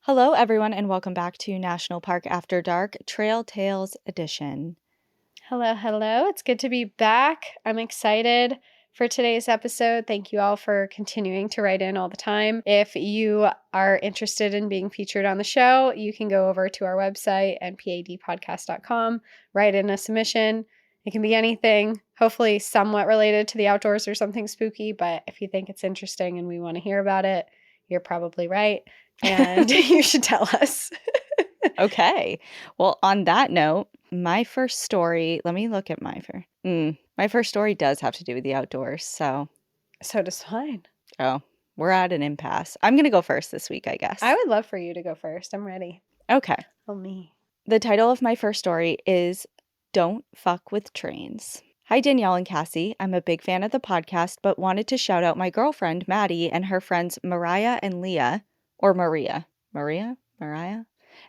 Hello, everyone, and welcome back to National Park After Dark Trail Tales Edition. Hello. It's good to be back. I'm excited for today's episode. Thank you all for continuing to write in all the time. If you are interested in being featured on the show, you can go over to our website, npadpodcast.com, write in a submission. It can be anything, hopefully somewhat related to the outdoors or something spooky, but if you think it's interesting and we want to hear about it, you're probably right, and you should tell us. Okay. Well, on that note, my first story, let me look at my first story does have to do with the outdoors, so does mine. we're at an impasse. I'm going to go first this week, I guess. I would love for you to go first. I'm ready. Okay. Oh, me. The title of my first story is Don't Fuck with Trains. Hi, Danielle and Cassie. I'm a big fan of the podcast, but wanted to shout out my girlfriend, Maddie, and her friends Mariah and Leah, or Maria,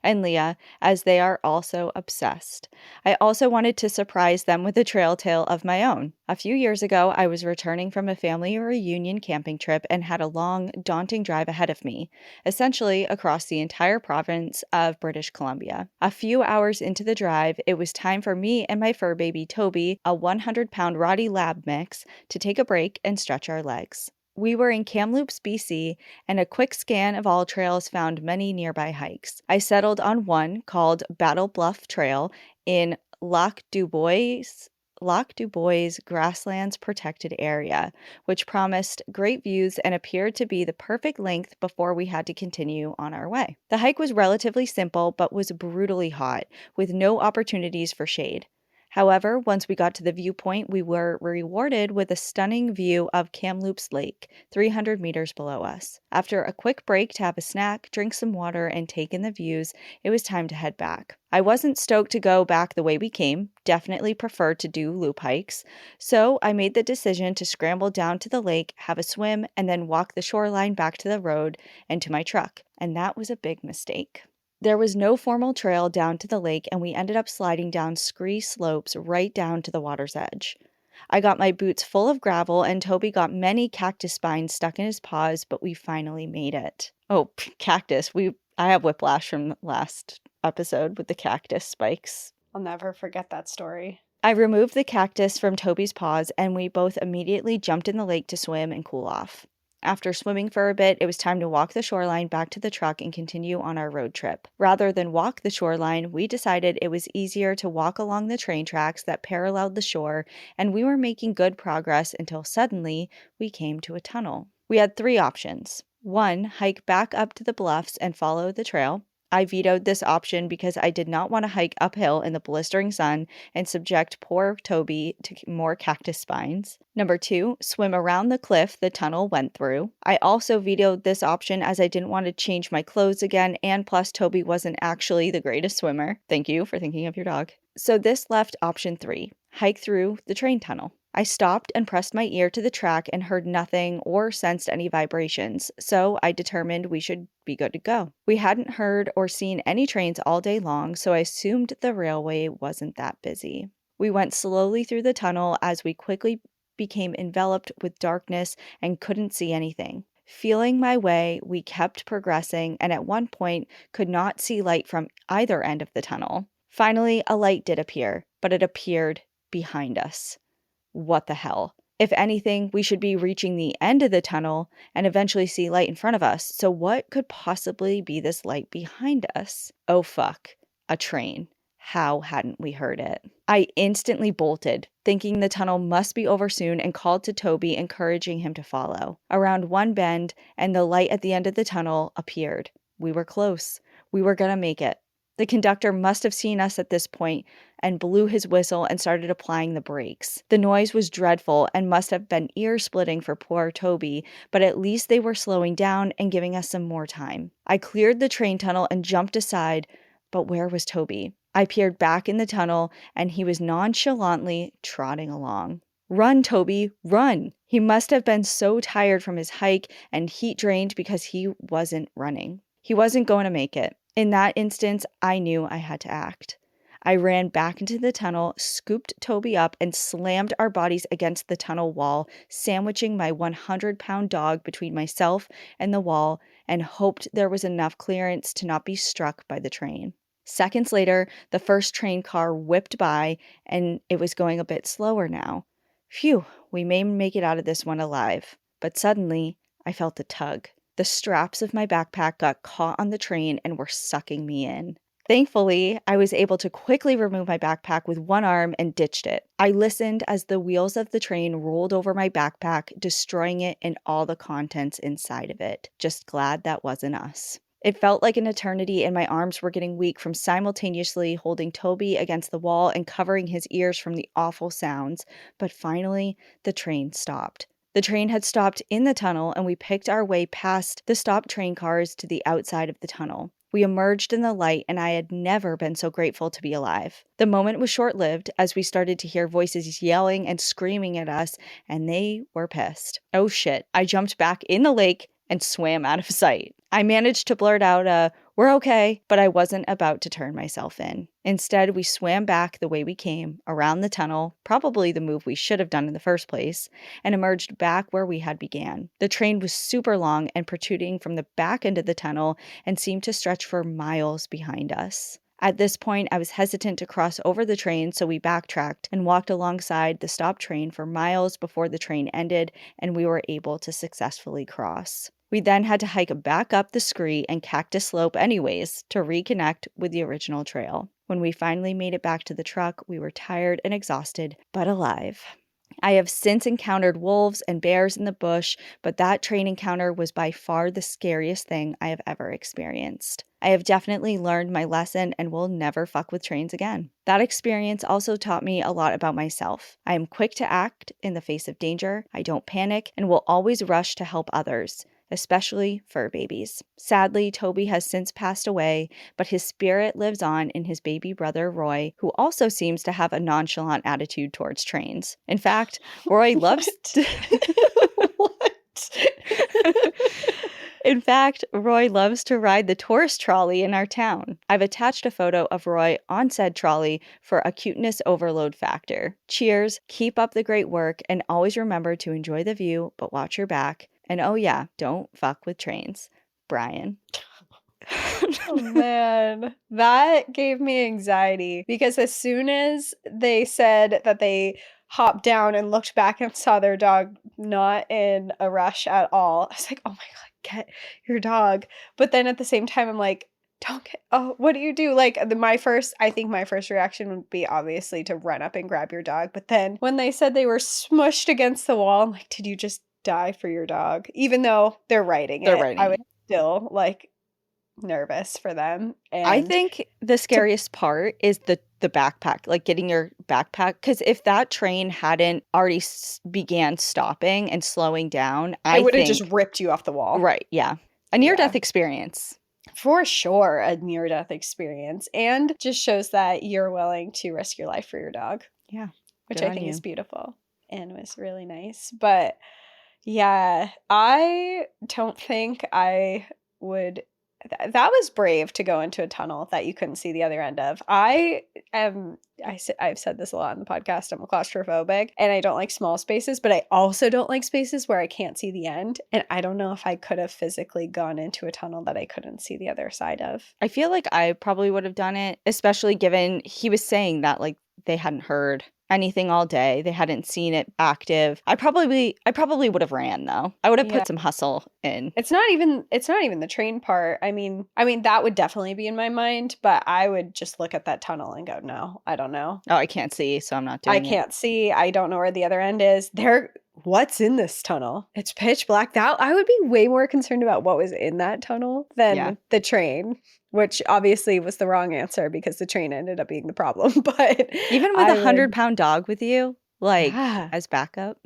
and Leah, as they are also obsessed. I also wanted to surprise them with a trail tale of my own. A few years ago, I was returning from a family reunion camping trip and had a long, daunting drive ahead of me, essentially across the entire province of British Columbia. A few hours into the drive, it was time for me and my fur baby Toby, a 100-pound Roddy Lab mix, to take a break and stretch our legs. We were in Kamloops, BC, and a quick scan of all trails found many nearby hikes. I settled on one called Battle Bluff Trail in Lac du Bois Grasslands Protected Area, which promised great views and appeared to be the perfect length before we had to continue on our way. The hike was relatively simple, but was brutally hot, with no opportunities for shade. However, once we got to the viewpoint, we were rewarded with a stunning view of Kamloops Lake, 300 meters below us. After a quick break to have a snack, drink some water, and take in the views, it was time to head back. I wasn't stoked to go back the way we came, definitely preferred to do loop hikes, so I made the decision to scramble down to the lake, have a swim, and then walk the shoreline back to the road and to my truck, and that was a big mistake. There was no formal trail down to the lake, and we ended up sliding down scree slopes right down to the water's edge. I got my boots full of gravel, and Toby got many cactus spines stuck in his paws, but we finally made it. Oh, cactus. I have whiplash from last episode with the cactus spikes. I'll never forget that story. I removed the cactus from Toby's paws, and we both immediately jumped in the lake to swim and cool off. After swimming for a bit, it was time to walk the shoreline back to the truck and continue on our road trip. Rather than walk the shoreline, we decided it was easier to walk along the train tracks that paralleled the shore, and we were making good progress until suddenly we came to a tunnel. We had 3 options. 1, hike back up to the bluffs and follow the trail. I vetoed this option because I did not want to hike uphill in the blistering sun and subject poor Toby to more cactus spines. Number 2, swim around the cliff the tunnel went through. I also vetoed this option as I didn't want to change my clothes again, and plus Toby wasn't actually the greatest swimmer. Thank you for thinking of your dog. So this left option 3, hike through the train tunnel. I stopped and pressed my ear to the track and heard nothing or sensed any vibrations, so I determined we should be good to go. We hadn't heard or seen any trains all day long, so I assumed the railway wasn't that busy. We went slowly through the tunnel as we quickly became enveloped with darkness and couldn't see anything. Feeling my way, we kept progressing and at one point could not see light from either end of the tunnel. Finally, a light did appear, but it appeared behind us. What the hell? If anything, we should be reaching the end of the tunnel and eventually see light in front of us. So what could possibly be this light behind us? Oh fuck, a train. How hadn't we heard it? I instantly bolted, thinking the tunnel must be over soon, and called to Toby, encouraging him to follow. Around one bend, and the light at the end of the tunnel appeared. We were close. We were gonna make it. The conductor must have seen us at this point and blew his whistle and started applying the brakes. The noise was dreadful and must have been ear-splitting for poor Toby, but at least they were slowing down and giving us some more time. I cleared the train tunnel and jumped aside, but where was Toby? I peered back in the tunnel, and he was nonchalantly trotting along. Run, Toby, run! He must have been so tired from his hike and heat drained because he wasn't running. He wasn't going to make it. In that instance, I knew I had to act. I ran back into the tunnel, scooped Toby up, and slammed our bodies against the tunnel wall, sandwiching my 100-pound dog between myself and the wall, and hoped there was enough clearance to not be struck by the train. Seconds later, the first train car whipped by, and it was going a bit slower now. Phew, we may make it out of this one alive. But suddenly, I felt a tug. The straps of my backpack got caught on the train and were sucking me in. Thankfully, I was able to quickly remove my backpack with one arm and ditched it. I listened as the wheels of the train rolled over my backpack, destroying it and all the contents inside of it. Just glad that wasn't us. It felt like an eternity, and my arms were getting weak from simultaneously holding Toby against the wall and covering his ears from the awful sounds. But finally, the train stopped. The train had stopped in the tunnel, and we picked our way past the stopped train cars to the outside of the tunnel. We emerged in the light, and I had never been so grateful to be alive. The moment was short-lived as we started to hear voices yelling and screaming at us, and they were pissed. Oh shit, I jumped back in the lake and swam out of sight. I managed to blurt out "we're okay," but I wasn't about to turn myself in. Instead, we swam back the way we came, around the tunnel, probably the move we should have done in the first place, and emerged back where we had began. The train was super long and protruding from the back end of the tunnel and seemed to stretch for miles behind us. At this point, I was hesitant to cross over the train, so we backtracked and walked alongside the stopped train for miles before the train ended and we were able to successfully cross. We then had to hike back up the scree and cactus slope anyways to reconnect with the original trail. When we finally made it back to the truck, we were tired and exhausted, but alive. I have since encountered wolves and bears in the bush, but that train encounter was by far the scariest thing I have ever experienced. I have definitely learned my lesson and will never fuck with trains again. That experience also taught me a lot about myself. I am quick to act in the face of danger, I don't panic, and will always rush to help others, especially fur babies. Sadly, Toby has since passed away, but his spirit lives on in his baby brother, Roy, who also seems to have a nonchalant attitude towards trains. In fact, Roy loves... What? In fact, Roy loves to ride the tourist trolley in our town. I've attached a photo of Roy on said trolley for a cuteness overload factor. Cheers, keep up the great work, and always remember to enjoy the view, but watch your back. And oh yeah, don't fuck with trains. Brian. Oh man, that gave me anxiety because as soon as they said that they hopped down and looked back and saw their dog not in a rush at all, I was like, oh my God, get your dog. But then at the same time, I'm like, don't get, oh, what do you do? Like I think my first reaction would be obviously to run up and grab your dog. But then when they said they were smushed against the wall, I'm like, did you just die for your dog? Even though they're writing it, I was still like nervous for them. I And think the scariest part is the backpack, like getting your backpack. Because if that train hadn't already began stopping and slowing down, I it would have think... just ripped you off the wall. Right, yeah. A near-death experience. For sure, a near-death experience. And just shows that you're willing to risk your life for your dog. Yeah. Which I think is beautiful and was really nice. But yeah, I don't think I would... That was brave to go into a tunnel that you couldn't see the other end of. I've said this a lot on the podcast. I'm a claustrophobic and I don't like small spaces, but I also don't like spaces where I can't see the end. And I don't know if I could have physically gone into a tunnel that I couldn't see the other side of. I feel like I probably would have done it, especially given he was saying that like they hadn't heard anything all day. They hadn't seen it active. I probably would have ran though. I would have put some hustle in. It's not even the train part. I mean that would definitely be in my mind, but I would just look at that tunnel and go, no, I don't know. Oh, I can't see, so I'm not doing it. I can't see. I don't know where the other end is. What's in this tunnel? It's pitch black. I would be way more concerned about what was in that tunnel than the train. Which obviously was the wrong answer because the train ended up being the problem. But even with 100-pound dog with you, like as backup.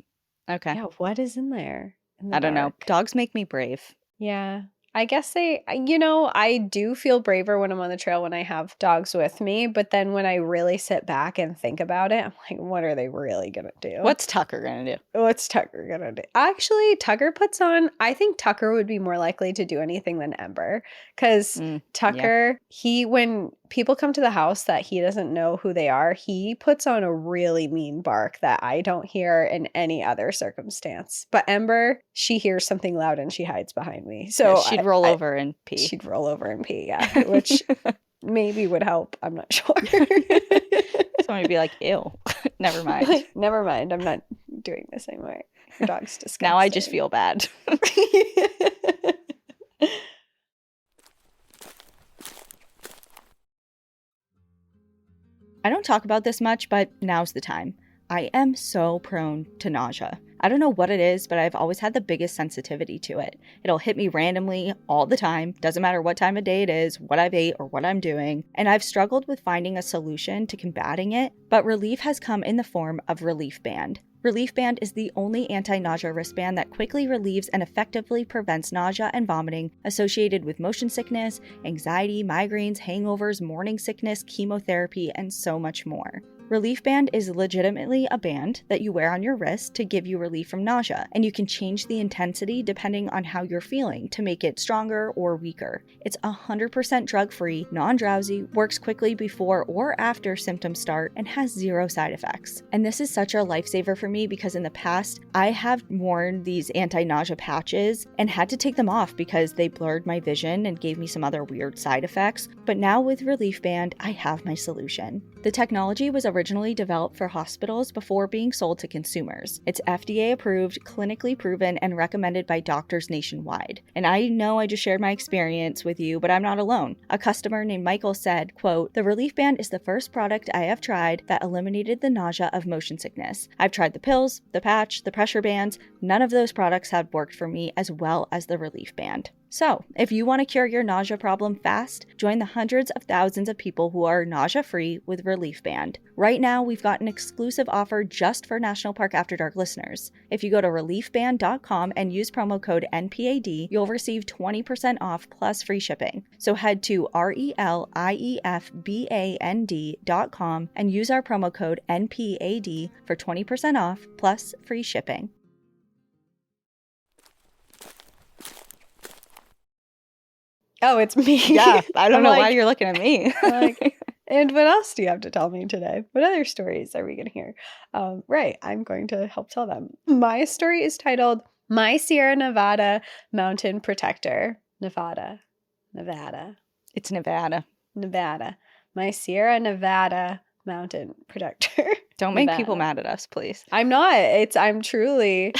Okay. Yeah, what is in there? I don't know. Dogs make me brave. Yeah. I guess I do feel braver when I'm on the trail when I have dogs with me. But then when I really sit back and think about it, I'm like, what are they really going to do? What's Tucker going to do? What's Tucker going to do? Actually, I think Tucker would be more likely to do anything than Ember. Because Tucker, when people come to the house that he doesn't know who they are, he puts on a really mean bark that I don't hear in any other circumstance. But Ember, she hears something loud and she hides behind me. So Yeah, she'd roll over and pee. She'd roll over and pee, yeah, which maybe would help. I'm not sure. Somebody would be like, ew, never mind. Like, never mind. I'm not doing this anymore. Your dog's disgusting. Now I just feel bad. I don't talk about this much, but now's the time. I am so prone to nausea. I don't know what it is, but I've always had the biggest sensitivity to it. It'll hit me randomly all the time, doesn't matter what time of day it is, what I've ate, or what I'm doing, and I've struggled with finding a solution to combating it, but relief has come in the form of Relief Band. Relief Band is the only anti-nausea wristband that quickly relieves and effectively prevents nausea and vomiting associated with motion sickness, anxiety, migraines, hangovers, morning sickness, chemotherapy, and so much more. Relief Band is legitimately a band that you wear on your wrist to give you relief from nausea, and you can change the intensity depending on how you're feeling to make it stronger or weaker. It's 100% drug-free, non-drowsy, works quickly before or after symptoms start, and has 0 side effects. And this is such a lifesaver for me because in the past, I have worn these anti-nausea patches and had to take them off because they blurred my vision and gave me some other weird side effects. But now with Relief Band, I have my solution. The technology was originally developed for hospitals before being sold to consumers. It's FDA approved, clinically proven, and recommended by doctors nationwide. And I know I just shared my experience with you, but I'm not alone. A customer named Michael said, quote, "The Relief Band is the first product I have tried that eliminated the nausea of motion sickness. I've tried the pills, the patch, the pressure bands. None of those products have worked for me as well as the Relief Band." So, if you want to cure your nausea problem fast, join the hundreds of thousands of people who are nausea-free with Relief Band. Right now, we've got an exclusive offer just for National Park After Dark listeners. If you go to reliefband.com and use promo code NPAD, you'll receive 20% off plus free shipping. So head to reliefband.com and use our promo code NPAD for 20% off plus free shipping. Oh, it's me. Yeah, I don't know like, why you're looking at me. And what else do you have to tell me today? What other stories are we going to hear? Right, I'm going to help tell them. My story is titled My Sierra Nevada Mountain Protector. Nevada. It's Nevada. My Sierra Nevada Mountain Protector. Don't make people mad at us, please. I'm not. I'm truly.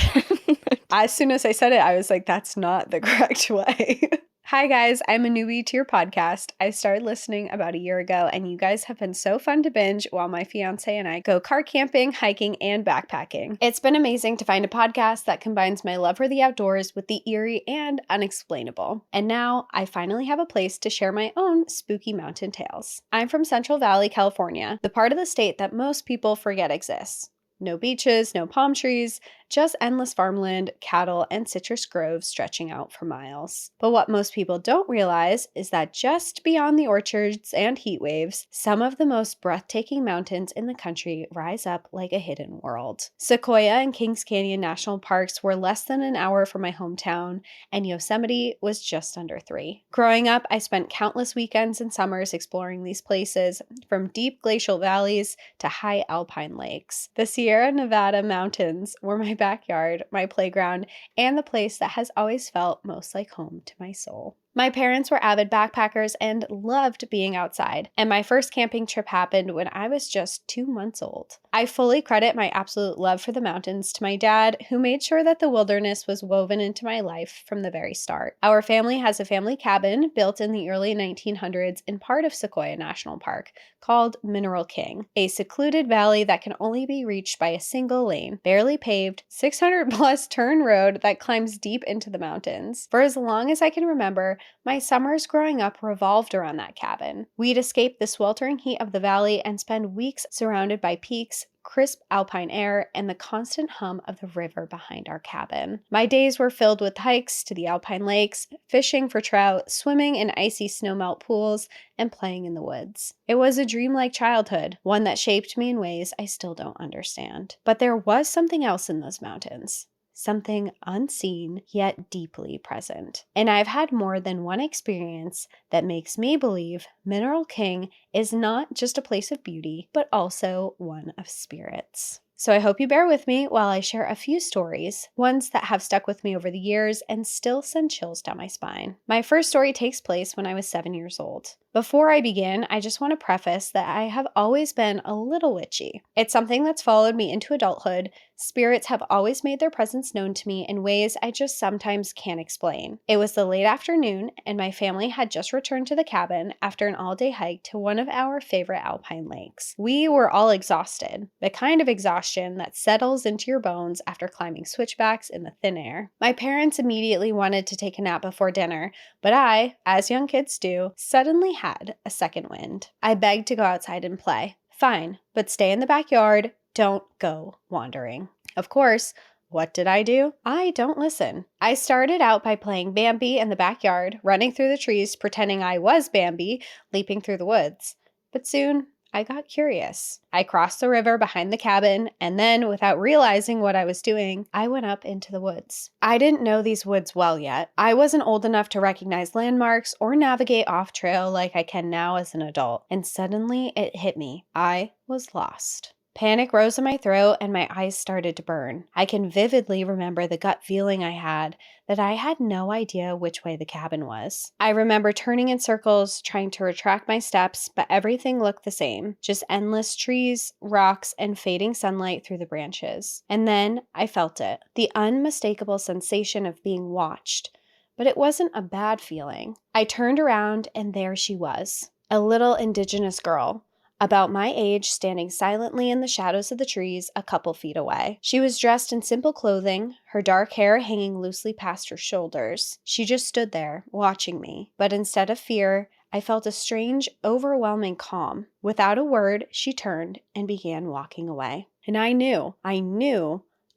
As soon as I said it, I was like, that's not the correct way. Hi guys, I'm a newbie to your podcast. I started listening about a year ago and you guys have been so fun to binge while my fiance and I go car camping, hiking, and backpacking. It's been amazing to find a podcast that combines my love for the outdoors with the eerie and unexplainable. And now I finally have a place to share my own spooky mountain tales. I'm from Central Valley, California, the part of the state that most people forget exists. No beaches, no palm trees, just endless farmland, cattle, and citrus groves stretching out for miles. But what most people don't realize is that just beyond the orchards and heat waves, some of the most breathtaking mountains in the country rise up like a hidden world. Sequoia and Kings Canyon National Parks were less than an hour from my hometown, and Yosemite was just under 3. Growing up, I spent countless weekends and summers exploring these places, from deep glacial valleys to high alpine lakes. The Sierra Nevada mountains were my backyard, my playground, and the place that has always felt most like home to my soul. My parents were avid backpackers and loved being outside, and my first camping trip happened when I was just 2 months old. I fully credit my absolute love for the mountains to my dad, who made sure that the wilderness was woven into my life from the very start. Our family has a family cabin built in the early 1900s in part of Sequoia National Park called Mineral King, a secluded valley that can only be reached by a single lane, barely paved, 600-plus turn road that climbs deep into the mountains. For as long as I can remember, my summers growing up revolved around that cabin. We'd escape the sweltering heat of the valley and spend weeks surrounded by peaks, crisp alpine air, and the constant hum of the river behind our cabin. My days were filled with hikes to the alpine lakes, fishing for trout, swimming in icy snowmelt pools, and playing in the woods. It was a dreamlike childhood, one that shaped me in ways I still don't understand. But there was something else in those mountains. something unseen yet deeply present. And I've had more than one experience that makes me believe Mineral King is not just a place of beauty, but also one of spirits. So I hope you bear with me while I share a few stories, ones that have stuck with me over the years and still send chills down my spine. My first story takes place when I was 7 years old. Before I begin, I just want to preface that I have always been a little witchy. It's something that's followed me into adulthood. Spirits have always made their presence known to me in ways I just sometimes can't explain. It was the late afternoon, and my family had just returned to the cabin after an all-day hike to one of our favorite alpine lakes. We were all exhausted, the kind of exhaustion that settles into your bones after climbing switchbacks in the thin air. My parents immediately wanted to take a nap before dinner, but I, as young kids do, suddenly had a second wind. I begged to go outside and play. Fine, but stay in the backyard. Don't go wandering. Of course, what did I do? I don't listen. I started out by playing Bambi in the backyard, running through the trees, pretending I was Bambi, leaping through the woods. But soon, I got curious. I crossed the river behind the cabin, and then, without realizing what I was doing, I went up into the woods. I didn't know these woods well yet. I wasn't old enough to recognize landmarks or navigate off-trail like I can now as an adult. And suddenly, it hit me. I was lost. Panic rose in my throat and my eyes started to burn. I can vividly remember the gut feeling I had that I had no idea which way the cabin was. I remember turning in circles, trying to retract my steps, but everything looked the same. Just endless trees, rocks, and fading sunlight through the branches. And then I felt it. The unmistakable sensation of being watched. But it wasn't a bad feeling. I turned around and there she was. A little indigenous girl. About my age, standing silently in the shadows of the trees a couple feet away. She was dressed in simple clothing, her dark hair hanging loosely past her shoulders. She just stood there, watching me. But instead of fear, I felt a strange, overwhelming calm. Without a word, she turned and began walking away. And I knew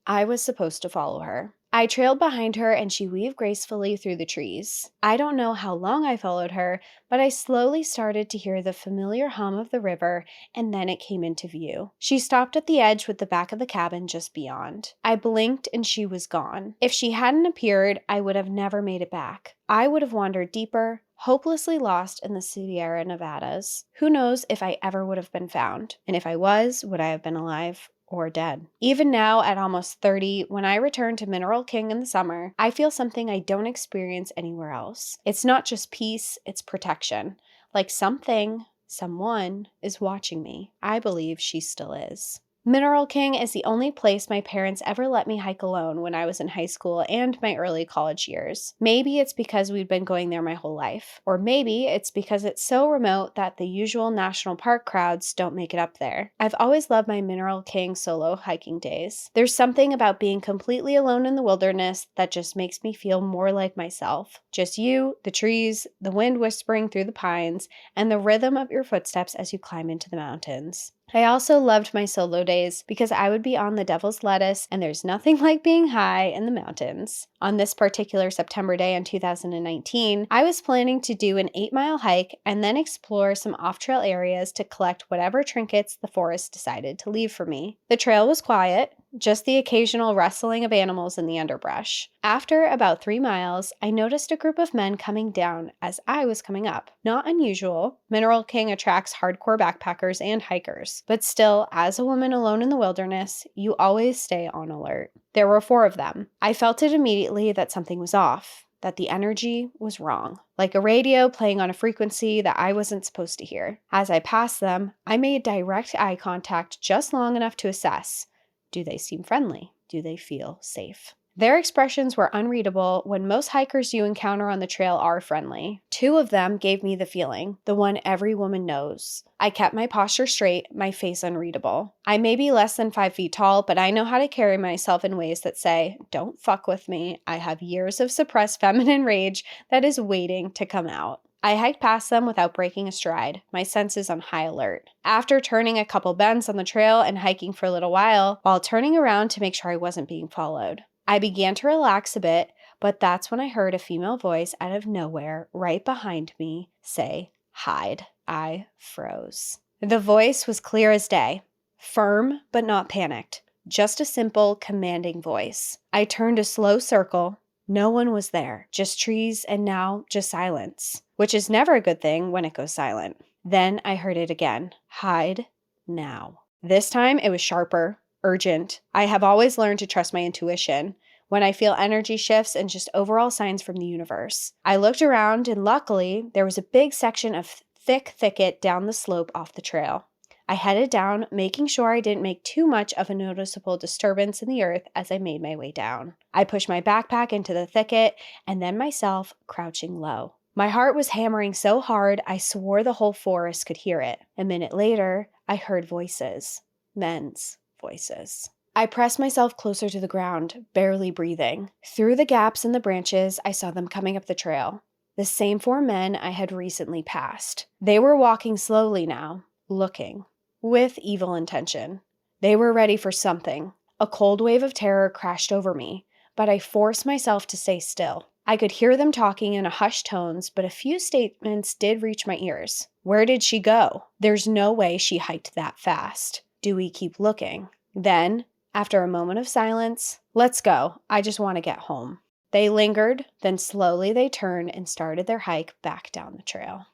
I was supposed to follow her. I trailed behind her and she weaved gracefully through the trees. I don't know how long I followed her, but I slowly started to hear the familiar hum of the river, and then it came into view. She stopped at the edge with the back of the cabin just beyond. I blinked and she was gone. If she hadn't appeared, I would have never made it back. I would have wandered deeper, hopelessly lost in the Sierra Nevadas. Who knows if I ever would have been found? And if I was, would I have been alive? Or dead. Even now, at almost 30, when I return to Mineral King in the summer, I feel something I don't experience anywhere else. It's not just peace, it's protection. Like someone is watching me. I believe she still is. Mineral King is the only place my parents ever let me hike alone when I was in high school and my early college years. Maybe it's because we'd been going there my whole life. Or maybe it's because it's so remote that the usual national park crowds don't make it up there. I've always loved my Mineral King solo hiking days. There's something about being completely alone in the wilderness that just makes me feel more like myself. Just you, the trees, the wind whispering through the pines, and the rhythm of your footsteps as you climb into the mountains. I also loved my solo days because I would be on the devil's lettuce and there's nothing like being high in the mountains. On this particular September day in 2019, I was planning to do an 8-mile hike and then explore some off-trail areas to collect whatever trinkets the forest decided to leave for me. The trail was quiet, just the occasional rustling of animals in the underbrush. After about 3 miles, I noticed a group of men coming down as I was coming up. Not unusual. Mineral King attracts hardcore backpackers and hikers. But still, as a woman alone in the wilderness, you always stay on alert. There were 4 of them. I felt it immediately that something was off, that the energy was wrong. Like a radio playing on a frequency that I wasn't supposed to hear. As I passed them, I made direct eye contact just long enough to assess. Do they seem friendly? Do they feel safe? Their expressions were unreadable when most hikers you encounter on the trail are friendly. 2 of them gave me the feeling, the one every woman knows. I kept my posture straight, my face unreadable. I may be less than 5 feet tall, but I know how to carry myself in ways that say, don't fuck with me. I have years of suppressed feminine rage that is waiting to come out. I hiked past them without breaking a stride, my senses on high alert. After turning a couple bends on the trail and hiking for a little while turning around to make sure I wasn't being followed, I began to relax a bit, but that's when I heard a female voice out of nowhere, right behind me, say, "Hide." I froze. The voice was clear as day, firm but not panicked. just a simple, commanding voice. I turned a slow circle. No one was there, just trees and now just silence, which is never a good thing when it goes silent. Then I heard it again. Hide now. This time it was sharper, urgent. I have always learned to trust my intuition when I feel energy shifts and just overall signs from the universe. I looked around and luckily there was a big section of thick thicket down the slope off the trail. I headed down, making sure I didn't make too much of a noticeable disturbance in the earth as I made my way down. I pushed my backpack into the thicket and then myself crouching low. My heart was hammering so hard I swore the whole forest could hear it. A minute later, I heard voices. Men's voices. I pressed myself closer to the ground, barely breathing. Through the gaps in the branches, I saw them coming up the trail. The same 4 men I had recently passed. They were walking slowly now, looking. With evil intention. They were ready for something. A cold wave of terror crashed over me, but I forced myself to stay still. I could hear them talking in hushed tones, but a few statements did reach my ears. Where did she go? There's no way she hiked that fast. Do we keep looking? Then, after a moment of silence, let's go. I just want to get home. They lingered, then slowly they turned and started their hike back down the trail.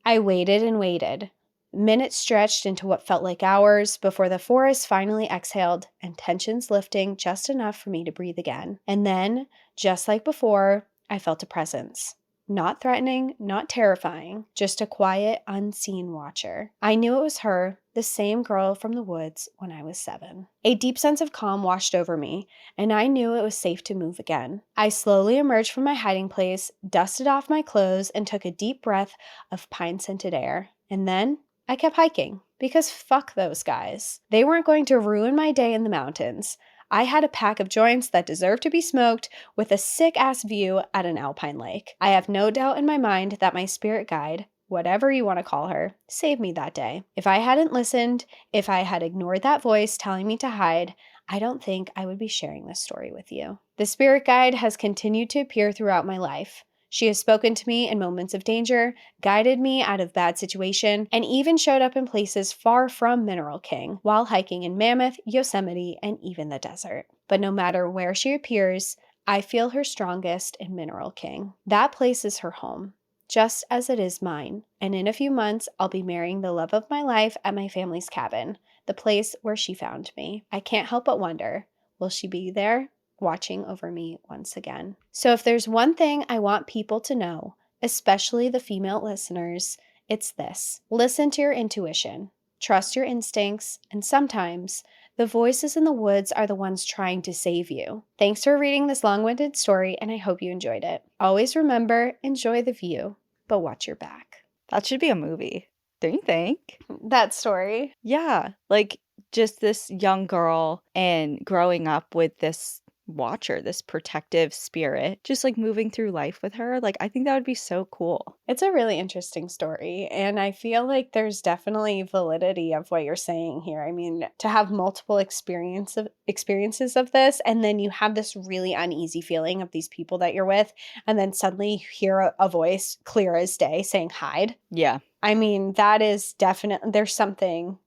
I waited and waited. Minutes stretched into what felt like hours before the forest finally exhaled and tensions lifting just enough for me to breathe again. And then, just like before, I felt a presence. Not threatening, not terrifying, just a quiet, unseen watcher. I knew it was her, the same girl from the woods when I was 7. A deep sense of calm washed over me, and I knew it was safe to move again. I slowly emerged from my hiding place, dusted off my clothes, and took a deep breath of pine-scented air. And then I kept hiking, because fuck those guys. They weren't going to ruin my day in the mountains. I had a pack of joints that deserved to be smoked with a sick-ass view at an alpine lake. I have no doubt in my mind that my spirit guide, whatever you want to call her, saved me that day. If I hadn't listened, if I had ignored that voice telling me to hide, I don't think I would be sharing this story with you. The spirit guide has continued to appear throughout my life. She has spoken to me in moments of danger, guided me out of bad situation, and even showed up in places far from Mineral King while hiking in Mammoth, Yosemite, and even the desert. But no matter where she appears, I feel her strongest in Mineral King. That place is her home, just as it is mine. And in a few months, I'll be marrying the love of my life at my family's cabin, the place where she found me. I can't help but wonder, will she be there? Watching over me once again. So if there's one thing I want people to know, especially the female listeners, it's this. Listen to your intuition, trust your instincts, and sometimes the voices in the woods are the ones trying to save you. Thanks for reading this long-winded story, and I hope you enjoyed it. Always remember, enjoy the view, but watch your back. That should be a movie, don't you think? That story. Yeah, like just this young girl and growing up with this watcher, this protective spirit, just like moving through life with her. Like, I think that would be so cool. It's a really interesting story, and I feel like there's definitely validity of what you're saying here. I mean, to have multiple experiences of this, and then you have this really uneasy feeling of these people that you're with, and then suddenly you hear a voice clear as day saying hide. Yeah. I mean, that is definitely, there's something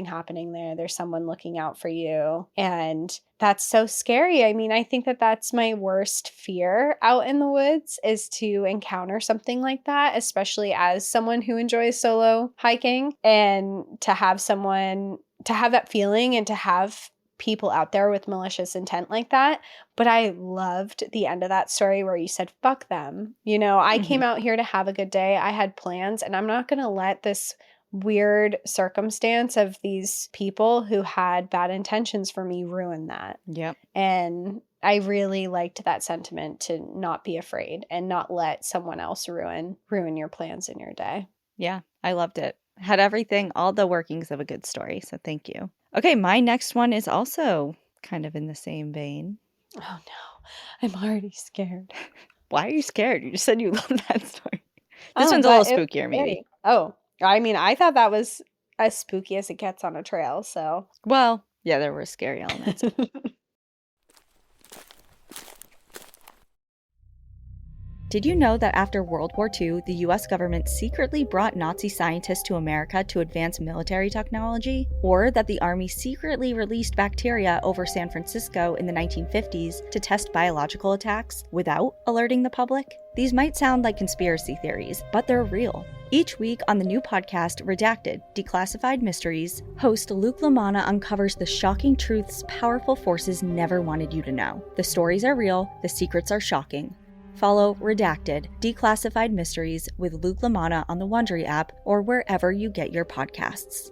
happening there. There's someone looking out for you. And that's so scary. I mean, I think that that's my worst fear out in the woods is to encounter something like that, especially as someone who enjoys solo hiking, and to have that feeling and to have people out there with malicious intent like that. But I loved the end of that story where you said, fuck them. You know, I came out here to have a good day. I had plans, and I'm not going to let this weird circumstance of these people who had bad intentions for me ruin that. Yep. And I really liked that sentiment to not be afraid and not let someone else ruin your plans in your day. Yeah, I loved it. Had everything, all the workings of a good story. So thank you. Okay, my next one is also kind of in the same vein. Oh no, I'm already scared. Why are you scared? You just said you love that story. This one's a little spookier, maybe. Oh, I mean, I thought that was as spooky as it gets on a trail, so. Well, yeah, there were scary elements. Did you know that after World War II, the US government secretly brought Nazi scientists to America to advance military technology? Or that the Army secretly released bacteria over San Francisco in the 1950s to test biological attacks without alerting the public? These might sound like conspiracy theories, but they're real. Each week on the new podcast, Redacted, Declassified Mysteries, host Luke Lamana uncovers the shocking truths powerful forces never wanted you to know. The stories are real, the secrets are shocking. Follow Redacted, Declassified Mysteries with Luke Lamana on the Wondery app or wherever you get your podcasts.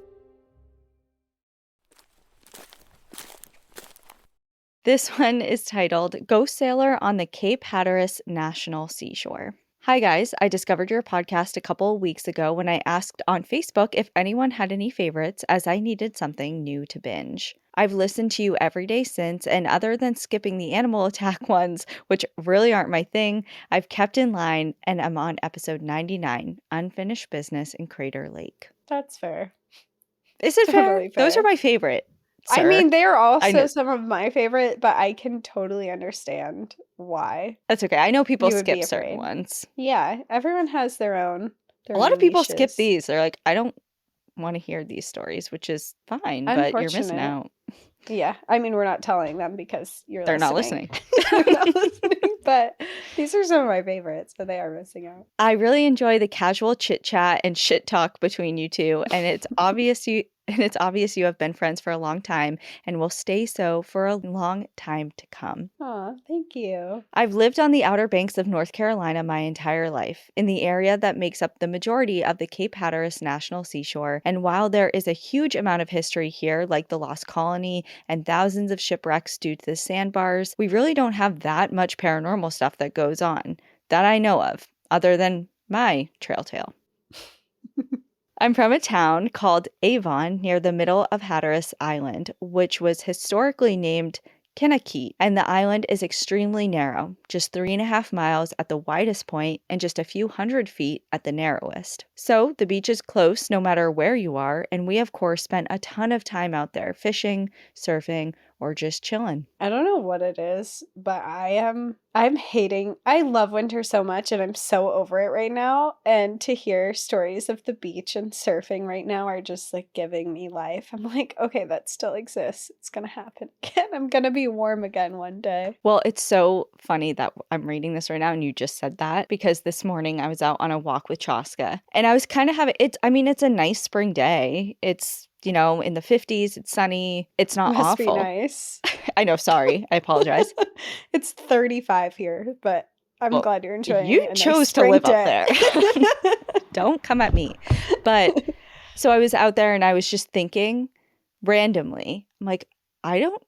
This one is titled Ghost Sailor on the Cape Hatteras National Seashore. Hi guys, I discovered your podcast a couple of weeks ago when I asked on Facebook if anyone had any favorites as I needed something new to binge. I've listened to you every day since, and other than skipping the animal attack ones, which really aren't my thing, I've kept in line and I'm on episode 99, Unfinished Business in Crater Lake. That's fair. Is it Totally fair? Those are fair. my favorite. Sir. I mean, they're I also know. some of my favorite, but I can totally understand why. That's okay. I know people You would be skip certain afraid. ones. Yeah, everyone has their own. A lot of people skip niches. these. They're like, I don't want to hear these stories, which is fine, but you're missing Unfortunate. out. Yeah, I mean, we're not telling them because They're not listening. They're not listening, but these are some of my favorites, but they are missing out. I really enjoy the casual chit chat and shit talk between you two, and it's obvious you have been friends for a long time and will stay so for a long time to come. Aw, thank you. I've lived on the Outer Banks of North Carolina my entire life, in the area that makes up the majority of the Cape Hatteras National Seashore, and while there is a huge amount of history here, like the Lost Colony and thousands of shipwrecks due to the sandbars, we really don't have that much paranormal stuff that goes on, that I know of, other than my trail tale. I'm from a town called Avon near the middle of Hatteras Island, which was historically named Kinakee, and the island is extremely narrow, just 3.5 miles at the widest point and just a few hundred feet at the narrowest. So the beach is close no matter where you are, and we of course spent a ton of time out there fishing, surfing, or just chilling. I don't know what it is, but I love winter so much and I'm so over it right now. And to hear stories of the beach and surfing right now are just like giving me life. I'm like, okay, that still exists. It's going to happen again. I'm going to be warm again one day. Well, it's so funny that I'm reading this right now and you just said that, because this morning I was out on a walk with Chaska and I was kind of having it's a nice spring day. It's in the 50s, it's sunny, it's not Must awful. be nice. I know, sorry, I apologize. It's 35 here, but I'm glad you're enjoying it. You chose to live up there. Don't come at me. But so I was out there and I was just thinking randomly, I'm like,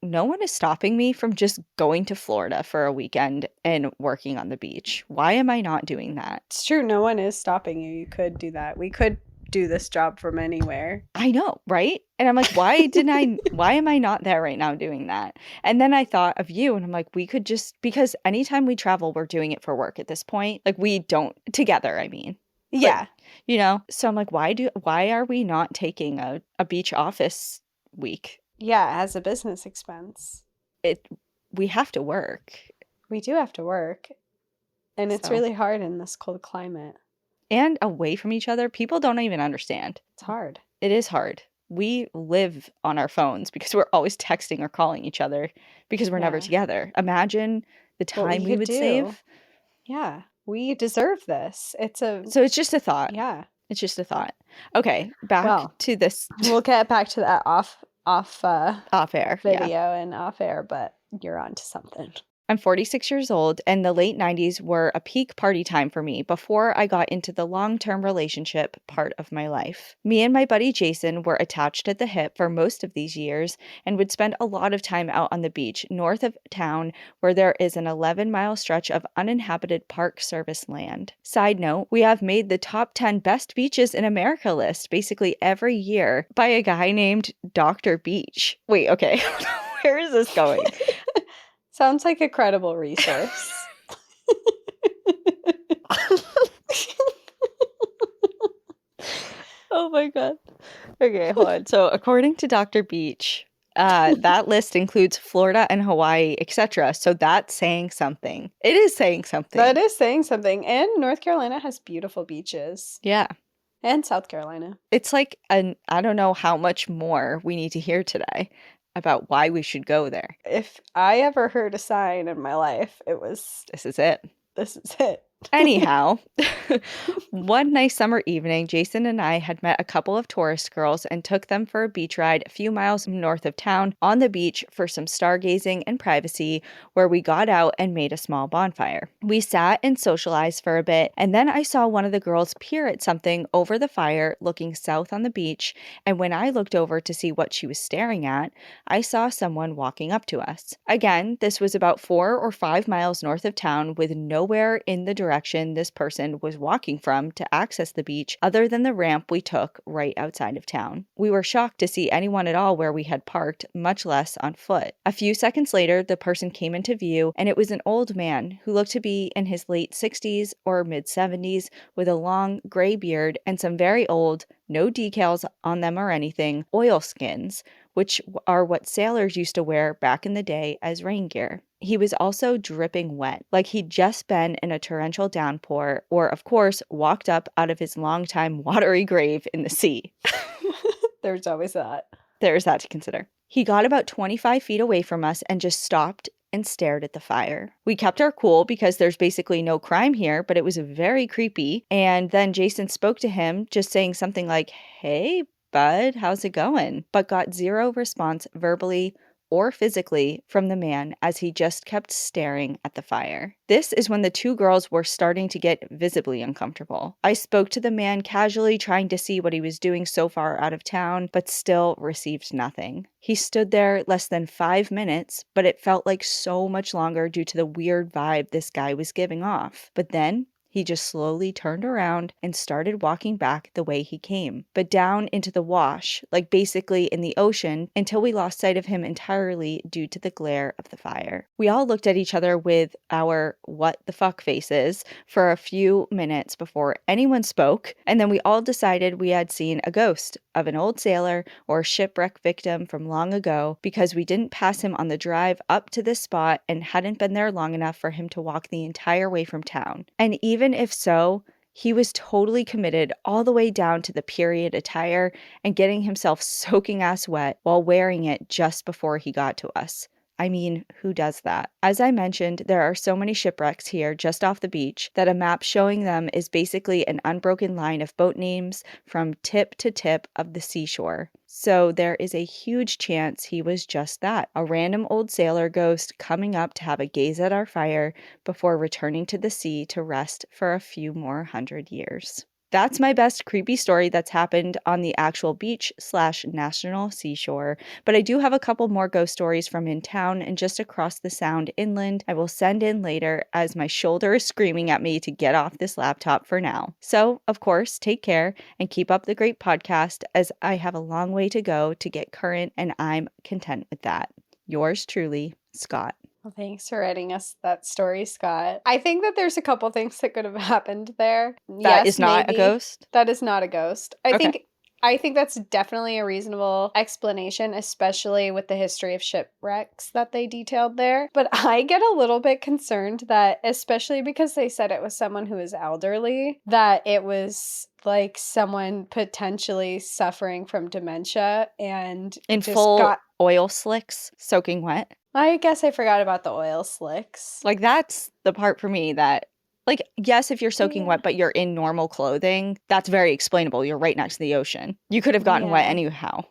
no one is stopping me from just going to Florida for a weekend and working on the beach. Why am I not doing that? It's true. No one is stopping you. You could do that. We could do this job from anywhere. I know, right? And I'm like, why am I not there right now doing that? And then I thought of you and I'm like, we could just, because anytime we travel, we're doing it for work at this point. Like we don't together, I mean. Yeah. But, so I'm like, why are we not taking a beach office week? Yeah, as a business expense. We have to work. We do have to work. And it's really hard in this cold climate. And away from each other, people don't even understand. It's hard. It is hard. We live on our phones because we're always texting or calling each other because we're never together. Imagine the time we would save. Yeah, we deserve this. So it's just a thought. Yeah. It's just a thought. Okay, back to this. We'll get back to that off air video and off air, but you're on to something. I'm 46 years old, and the late 90s were a peak party time for me before I got into the long-term relationship part of my life. Me and my buddy Jason were attached at the hip for most of these years and would spend a lot of time out on the beach north of town where there is an 11-mile stretch of uninhabited Park Service land. Side note, we have made the top 10 best beaches in America list basically every year by a guy named Dr. Beach. Wait, okay. Where is this going? Sounds like a credible resource. Oh my God. Okay, hold on. So according to Dr. Beach, That list includes Florida and Hawaii, etc. So that's saying something. It is saying something. That is saying something. And North Carolina has beautiful beaches. Yeah. And South Carolina. It's like I don't know how much more we need to hear today about why we should go there. If I ever heard a sign in my life, it was, This is it. this is it. Anyhow, one nice summer evening, Jason and I had met a couple of tourist girls and took them for a beach ride a few miles north of town on the beach for some stargazing and privacy, where we got out and made a small bonfire. We sat and socialized for a bit, and then I saw one of the girls peer at something over the fire looking south on the beach, and when I looked over to see what she was staring at, I saw someone walking up to us. Again, this was about 4 or 5 miles north of town, with nowhere in the direction this person was walking from to access the beach other than the ramp we took right outside of town. We were shocked to see anyone at all where we had parked, much less on foot. A few seconds later, the person came into view, and it was an old man who looked to be in his late 60s or mid 70s, with a long gray beard and some very old, no decals on them or anything, oilskins, which are what sailors used to wear back in the day as rain gear. He was also dripping wet, like he'd just been in a torrential downpour, or, of course, walked up out of his longtime watery grave in the sea. There's always that. There's that to consider. He got about 25 feet away from us and just stopped and stared at the fire. We kept our cool because there's basically no crime here, but it was very creepy. And then Jason spoke to him, just saying something like, "Hey, bud, how's it going?" But got zero response verbally or physically from the man, as he just kept staring at the fire. This is when the two girls were starting to get visibly uncomfortable. I spoke to the man casually, trying to see what he was doing so far out of town, but still received nothing. He stood there less than 5 minutes, but it felt like so much longer due to the weird vibe this guy was giving off. But then he just slowly turned around and started walking back the way he came, but down into the wash, like basically in the ocean, until we lost sight of him entirely due to the glare of the fire. We all looked at each other with our what the fuck faces for a few minutes before anyone spoke, and then we all decided we had seen a ghost of an old sailor or a shipwreck victim from long ago, because we didn't pass him on the drive up to this spot and hadn't been there long enough for him to walk the entire way from town. And even if so, he was totally committed all the way down to the period attire and getting himself soaking ass wet while wearing it just before he got to us. I mean, who does that? As I mentioned, there are so many shipwrecks here just off the beach that a map showing them is basically an unbroken line of boat names from tip to tip of the seashore. So there is a huge chance he was just that, a random old sailor ghost coming up to have a gaze at our fire before returning to the sea to rest for a few more 100 years. That's my best creepy story that's happened on the actual beach/national seashore, but I do have a couple more ghost stories from in town and just across the sound inland I will send in later, as my shoulder is screaming at me to get off this laptop for now. So, of course, take care and keep up the great podcast, as I have a long way to go to get current, and I'm content with that. Yours truly, Scott. Well, thanks for writing us that story, Scott. I think that there's a couple things that could have happened there. That is not a ghost? That is not a ghost. Okay. I think that's definitely a reasonable explanation, especially with the history of shipwrecks that they detailed there. But I get a little bit concerned that, especially because they said it was someone who is elderly, that it was like someone potentially suffering from dementia and In just full oil slicks, soaking wet. I guess I forgot about the oil slicks. Like, that's the part for me that, like, yes, if you're soaking Yeah. wet, but you're in normal clothing, that's very explainable. You're right next to the ocean. You could have gotten wet Yeah. anyhow.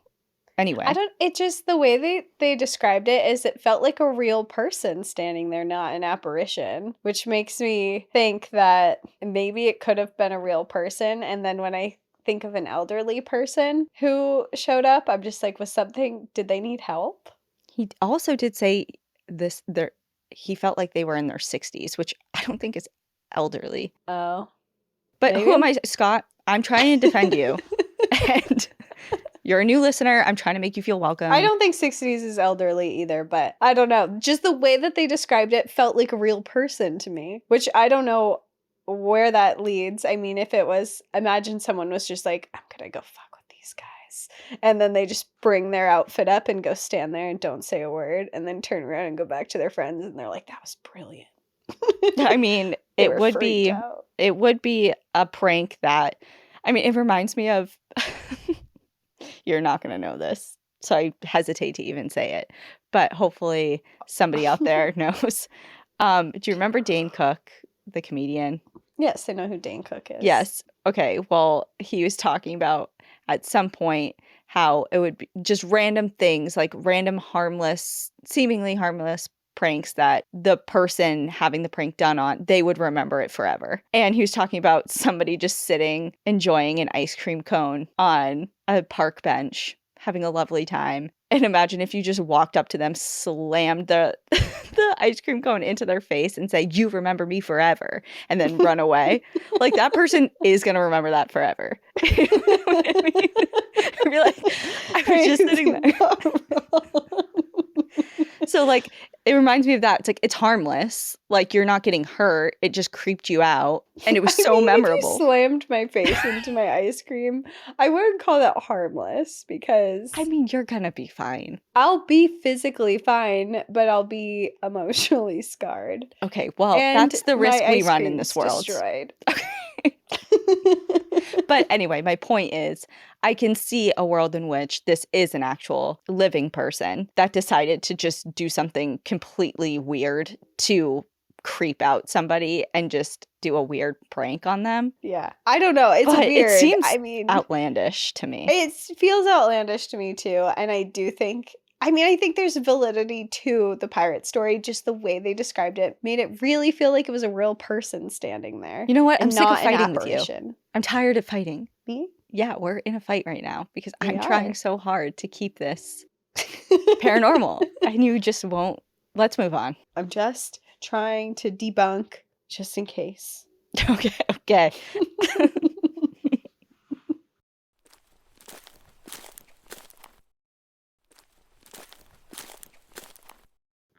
Anyway. It just, the way they described it is it felt like a real person standing there, not an apparition, which makes me think that maybe it could have been a real person. And then when I think of an elderly person who showed up, I'm just like, did they need help? He also did say this, he felt like they were in their 60s, which I don't think is elderly. Oh. But maybe? who am I, Scott? I'm trying to defend you. And you're a new listener. I'm trying to make you feel welcome. I don't think 60s is elderly either, but I don't know. Just the way that they described it felt like a real person to me, which I don't know where that leads. I mean, if it was, imagine someone was just like, I'm gonna go fuck with these guys yes. And then they just bring their outfit up and go stand there and don't say a word and then turn around and go back to their friends and they're like, that was brilliant. I mean, They were freaked out. it would be a prank that, I mean, it reminds me of, you're not going to know this, so I hesitate to even say it, but hopefully somebody out there knows. Do you remember Dane Cook, the comedian? Yes, I know who Dane Cook is. Yes. Okay. Well, he was talking about at some point how it would be just random things, like random harmless, seemingly harmless pranks that the person having the prank done on, they would remember it forever. And he was talking about somebody just sitting, enjoying an ice cream cone on a park bench, having a lovely time. And imagine if you just walked up to them, slammed the the ice cream cone into their face and say, "You remember me forever," and then run away. Like, that person is going to remember that forever. You know what I mean? I'd be like, I was just sitting there. So, like, it reminds me of that. It's like, it's harmless. Like, you're not getting hurt. It just creeped you out. And it was so memorable. If you slammed my face into my ice cream, I wouldn't call that harmless because... I mean, you're going to be fine. I'll be physically fine, but I'll be emotionally scarred. Okay, well, and that's the risk we run in this world. Destroyed. Okay. But anyway, my point is, I can see a world in which this is an actual living person that decided to just do something completely weird to creep out somebody and just do a weird prank on them. Yeah. I don't know. It's but weird. It seems I outlandish to me. It feels outlandish to me too. And I do think, I think there's validity to the pirate story. Just the way they described it made it really feel like it was a real person standing there. You know what? I'm sick of fighting with you. Apparition. I'm tired of fighting. Me? Yeah, we're in a fight right now because I'm We trying are. so hard to keep this paranormal. And you just won't. Let's move on. I'm just trying to debunk just in case. Okay.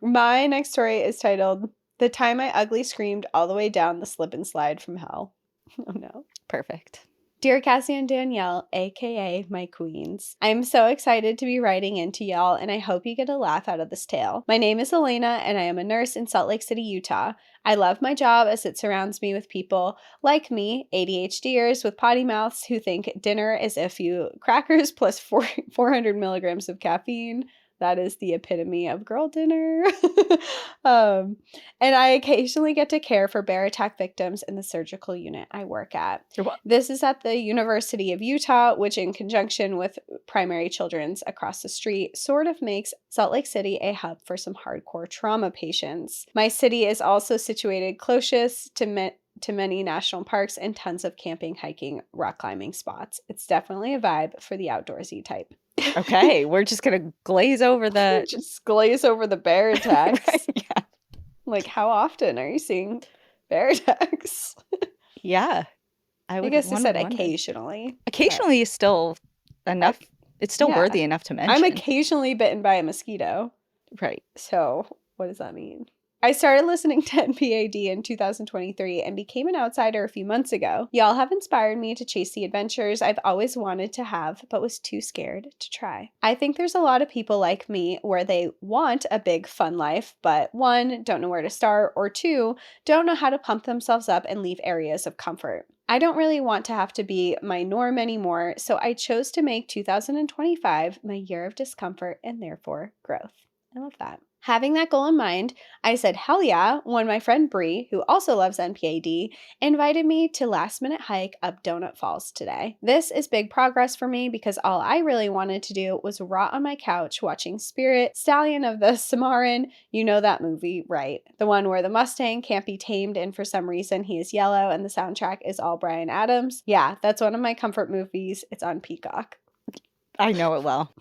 My next story is titled, "The Time I Ugly Screamed All the Way Down the Slip and Slide from Hell." Oh no. Perfect. Dear Cassie and Danielle, aka my queens, I'm so excited to be writing into y'all and I hope you get a laugh out of this tale. My name is Elena and I am a nurse in Salt Lake City, Utah. I love my job as it surrounds me with people like me, ADHDers with potty mouths who think dinner is a few crackers plus 400 milligrams of caffeine. That is the epitome of girl dinner. And I occasionally get to care for bear attack victims in the surgical unit I work at. This is at the University of Utah, which in conjunction with Primary Children's across the street sort of makes Salt Lake City a hub for some hardcore trauma patients. My city is also situated closest to many national parks and tons of camping, hiking, rock climbing spots. It's definitely a vibe for the outdoorsy type. Okay, we're just gonna glaze over the bear attacks. Right, yeah. Like, how often are you seeing bear attacks? Yeah, I guess I said occasionally. Occasionally is still enough. It's still worthy enough to mention. I'm occasionally bitten by a mosquito. Right. So what does that mean? I started listening to NPAD in 2023 and became an outsider a few months ago. Y'all have inspired me to chase the adventures I've always wanted to have, but was too scared to try. I think there's a lot of people like me where they want a big fun life, but one, don't know where to start, or two, don't know how to pump themselves up and leave areas of comfort. I don't really want to have to be my norm anymore, so I chose to make 2025 my year of discomfort and therefore growth. I love that. Having that goal in mind, I said hell yeah when my friend Bree, who also loves NPAD, invited me to last-minute hike up Donut Falls today. This is big progress for me because all I really wanted to do was rot on my couch watching Spirit, Stallion of the Cimarron. You know that movie, right? The one where the Mustang can't be tamed and for some reason he is yellow and the soundtrack is all Bryan Adams. Yeah, that's one of my comfort movies. It's on Peacock. I know it well.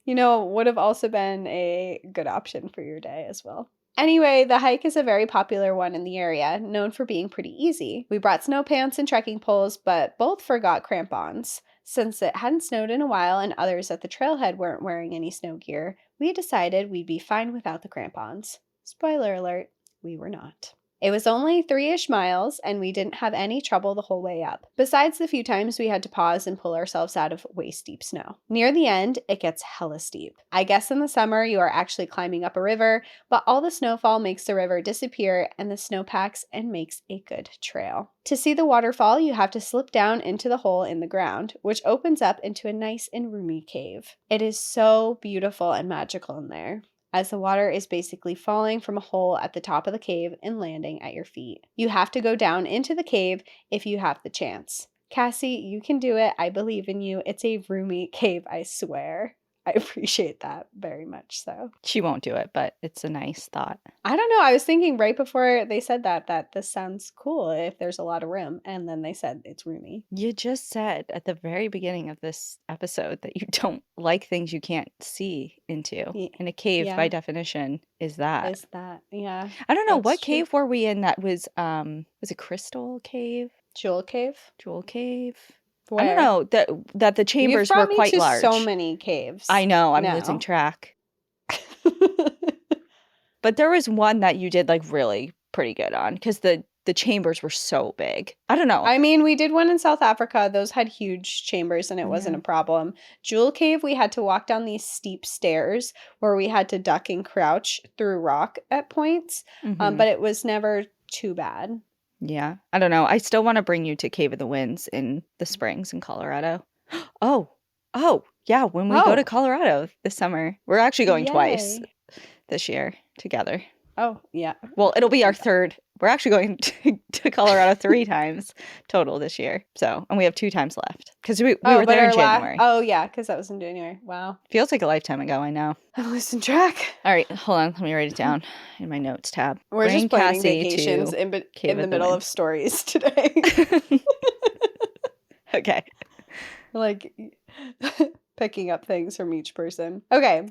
You know, would have also been a good option for your day as well. Anyway, the hike is a very popular one in the area, known for being pretty easy. We brought snow pants and trekking poles, but both forgot crampons. Since it hadn't snowed in a while and others at the trailhead weren't wearing any snow gear, we decided we'd be fine without the crampons. Spoiler alert, we were not. It was only 3-ish miles, and we didn't have any trouble the whole way up, besides the few times we had to pause and pull ourselves out of waist-deep snow. Near the end, it gets hella steep. I guess in the summer, you are actually climbing up a river, but all the snowfall makes the river disappear, and the snow packs and makes a good trail. To see the waterfall, you have to slip down into the hole in the ground, which opens up into a nice and roomy cave. It is so beautiful and magical in there, as the water is basically falling from a hole at the top of the cave and landing at your feet. You have to go down into the cave if you have the chance. Cassie, you can do it. I believe in you. It's a roomy cave, I swear. I appreciate that very much so. She won't do it, but it's a nice thought. I don't know. I was thinking right before they said that this sounds cool if there's a lot of room. And then they said it's roomy. You just said at the very beginning of this episode that you don't like things you can't see into. And a cave, by definition, is that. Yeah. I don't know. What cave were we in that was it Crystal Cave? Jewel Cave? Jewel Cave? Where? I don't know. That the chambers were quite large. So many caves. I know. I'm losing track. But there was one that you did like really pretty good on because the chambers were so big. I don't know. I mean, we did one in South Africa. Those had huge chambers and it wasn't a problem. Jewel Cave, we had to walk down these steep stairs where we had to duck and crouch through rock at points. But it was never too bad. Yeah. I don't know. I still want to bring you to Cave of the Winds in the Springs in Colorado. Oh, yeah. When we go to Colorado this summer, we're actually going twice this year together. Oh, yeah. Well, it'll be our third. We're actually going to Colorado 3 times total this year. So, and we have 2 times left because we were there in January. Oh, yeah, because that was in January. Wow. Feels like a lifetime ago, I know. I'm losing track. All right, hold on. Let me write it down in my notes tab. We're just planning vacations in the middle of stories today. Okay. Like picking up things from each person. Okay.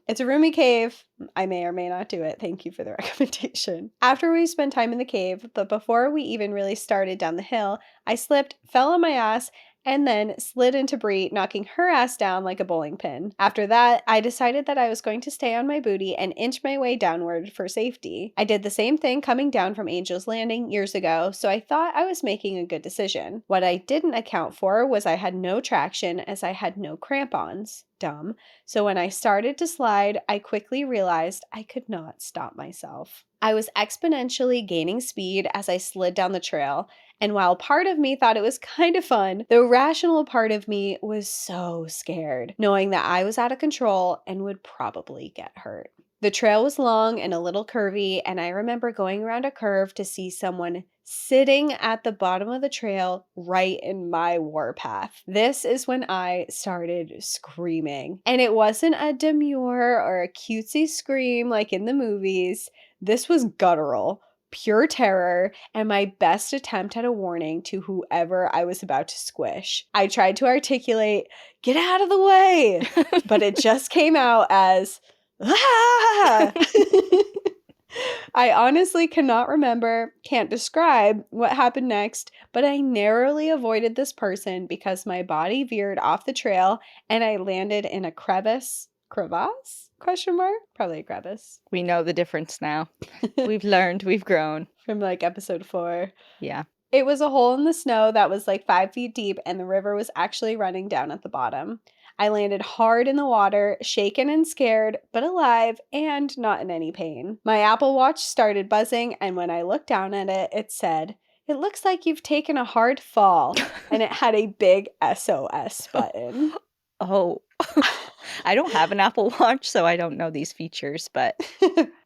It's a roomy cave. I may or may not do it. Thank you for the recommendation. After we spent time in the cave, but before we even really started down the hill, I slipped, fell on my ass, and then slid into Brie, knocking her ass down like a bowling pin. After that, I decided that I was going to stay on my booty and inch my way downward for safety. I did the same thing coming down from Angel's Landing years ago, so I thought I was making a good decision. What I didn't account for was I had no traction as I had no crampons. Dumb. So when I started to slide, I quickly realized I could not stop myself. I was exponentially gaining speed as I slid down the trail, and while part of me thought it was kind of fun, the rational part of me was so scared, knowing that I was out of control and would probably get hurt. The trail was long and a little curvy, and I remember going around a curve to see someone sitting at the bottom of the trail right in my warpath. This is when I started screaming. And it wasn't a demure or a cutesy scream like in the movies. This was guttural, pure terror, and my best attempt at a warning to whoever I was about to squish. I tried to articulate, "Get out of the way!" but it just came out as, "Ah!" I honestly cannot remember, can't describe what happened next, but I narrowly avoided this person because my body veered off the trail and I landed in a crevasse? Question mark? Probably a crevice. We know the difference now. We've learned, we've grown. From like episode 4. Yeah. It was a hole in the snow that was like 5 feet deep and the river was actually running down at the bottom. I landed hard in the water, shaken and scared, but alive and not in any pain. My Apple Watch started buzzing, and when I looked down at it, it said, "It looks like you've taken a hard fall," and it had a big SOS button. Oh. I don't have an Apple Watch, so I don't know these features, but...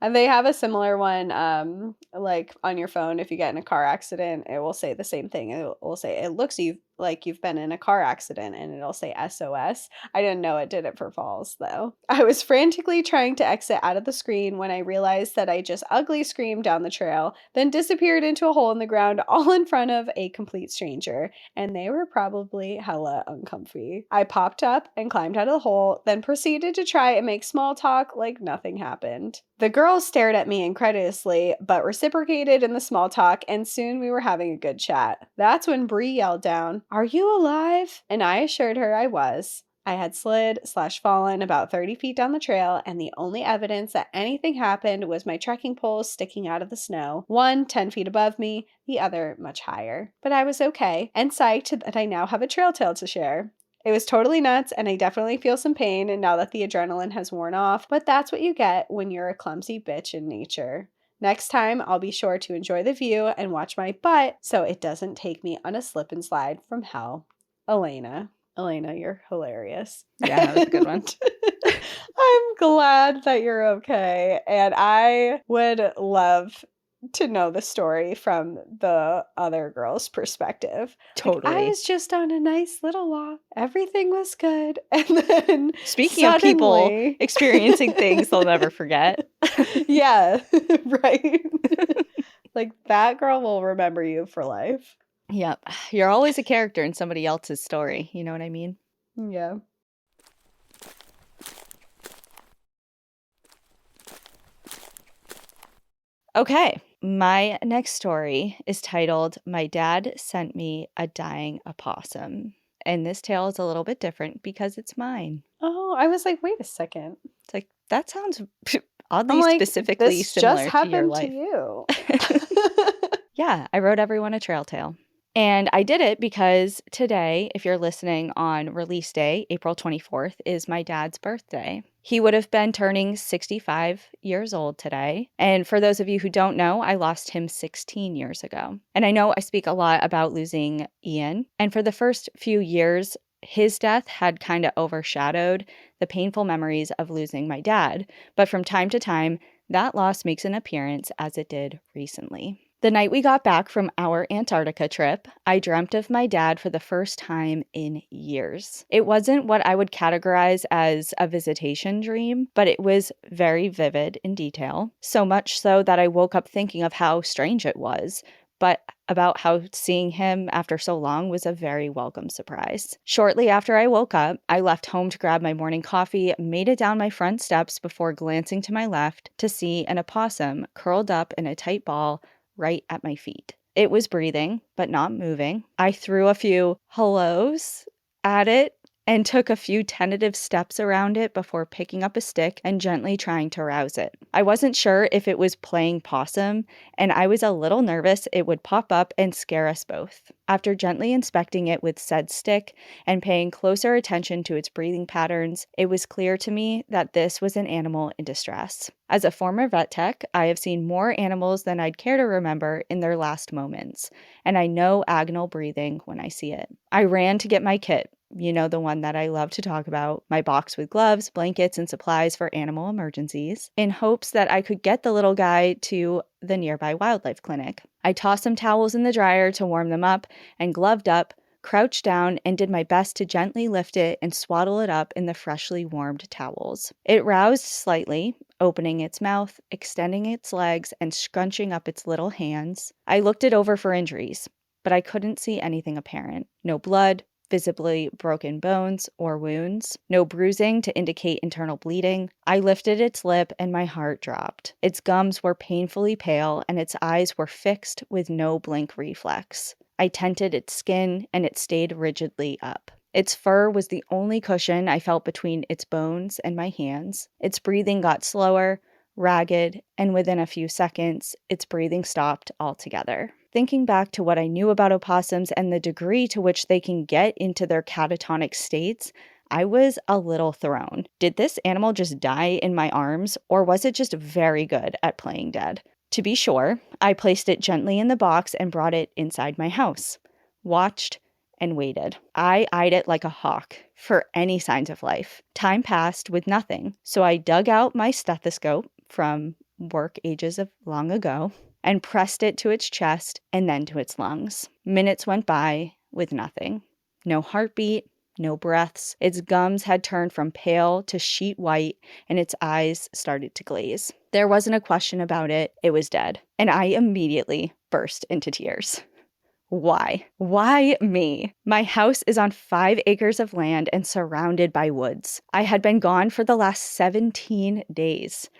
And they have a similar one, like on your phone. If you get in a car accident, it will say the same thing. It will say, "It looks like you've been in a car accident," and it'll say SOS. I didn't know it did it for falls, though. I was frantically trying to exit out of the screen when I realized that I just ugly screamed down the trail, then disappeared into a hole in the ground all in front of a complete stranger, and they were probably hella uncomfy. I popped up and climbed out of the hole, then proceeded to try and make small talk like nothing happened. The girls stared at me incredulously, but reciprocated in the small talk, and soon we were having a good chat. That's when Bree yelled down, "Are you alive?" And I assured her I was. I had slid/fallen about 30 feet down the trail, and the only evidence that anything happened was my trekking poles sticking out of the snow, one 10 feet above me, the other much higher. But I was okay, and psyched that I now have a trail tale to share. It was totally nuts, and I definitely feel some pain and now that the adrenaline has worn off, but that's what you get when you're a clumsy bitch in nature. Next time, I'll be sure to enjoy the view and watch my butt so it doesn't take me on a slip and slide from hell. Elena. Elena, you're hilarious. Yeah, that was a good one. I'm glad that you're okay. And I would love to know the story from the other girl's perspective. Totally. Like, I was just on a nice little walk. Everything was good. And then Speaking of people experiencing things they'll never forget. Yeah, right. Like, that girl will remember you for life. Yep. You're always a character in somebody else's story. You know what I mean? Yeah. Okay. My next story is titled, My Dad Sent Me a Dying Opossum. And this tale is a little bit different because it's mine. Oh, I was like, wait a second. It's like, that sounds oddly specifically this similar just to your happened life. to you. Yeah, I wrote everyone a trail tale. And I did it because today, if you're listening on release day, April 24th, is my dad's birthday. He would have been turning 65 years old today. And for those of you who don't know, I lost him 16 years ago. And I know I speak a lot about losing Ian. And for the first few years, his death had kind of overshadowed the painful memories of losing my dad. But from time to time, that loss makes an appearance, as it did recently. The night we got back from our Antarctica trip, I dreamt of my dad for the first time in years. It wasn't what I would categorize as a visitation dream, but it was very vivid in detail, so much so that I woke up thinking of how strange it was, but about how seeing him after so long was a very welcome surprise. Shortly after I woke up, I left home to grab my morning coffee, made it down my front steps before glancing to my left to see an opossum curled up in a tight ball right at my feet. It was breathing, but not moving. I threw a few hellos at it and took a few tentative steps around it before picking up a stick and gently trying to rouse it. I wasn't sure if it was playing possum, and I was a little nervous it would pop up and scare us both. After gently inspecting it with said stick and paying closer attention to its breathing patterns, it was clear to me that this was an animal in distress. As a former vet tech, I have seen more animals than I'd care to remember in their last moments, and I know agonal breathing when I see it. I ran to get my kit. You know, the one that I love to talk about, my box with gloves, blankets, and supplies for animal emergencies, in hopes that I could get the little guy to the nearby wildlife clinic. I tossed some towels in the dryer to warm them up and gloved up, crouched down, and did my best to gently lift it and swaddle it up in the freshly warmed towels. It roused slightly, opening its mouth, extending its legs, and scrunching up its little hands. I looked it over for injuries, but I couldn't see anything apparent. No blood, visibly broken bones or wounds, no bruising to indicate internal bleeding. I lifted its lip and my heart dropped. Its gums were painfully pale and its eyes were fixed with no blink reflex. I tented its skin and it stayed rigidly up. Its fur was the only cushion I felt between its bones and my hands. Its breathing got slower, ragged, and within a few seconds, its breathing stopped altogether. Thinking back to what I knew about opossums and the degree to which they can get into their catatonic states, I was a little thrown. Did this animal just die in my arms, or was it just very good at playing dead? To be sure, I placed it gently in the box and brought it inside my house, watched, and waited. I eyed it like a hawk for any signs of life. Time passed with nothing, so I dug out my stethoscope from work ages of long ago and pressed it to its chest and then to its lungs. Minutes went by with nothing. No heartbeat, no breaths. Its gums had turned from pale to sheet white, and its eyes started to glaze. There wasn't a question about it. It was dead. And I immediately burst into tears. Why? Why me? My house is on 5 acres of land and surrounded by woods. I had been gone for the last 17 days.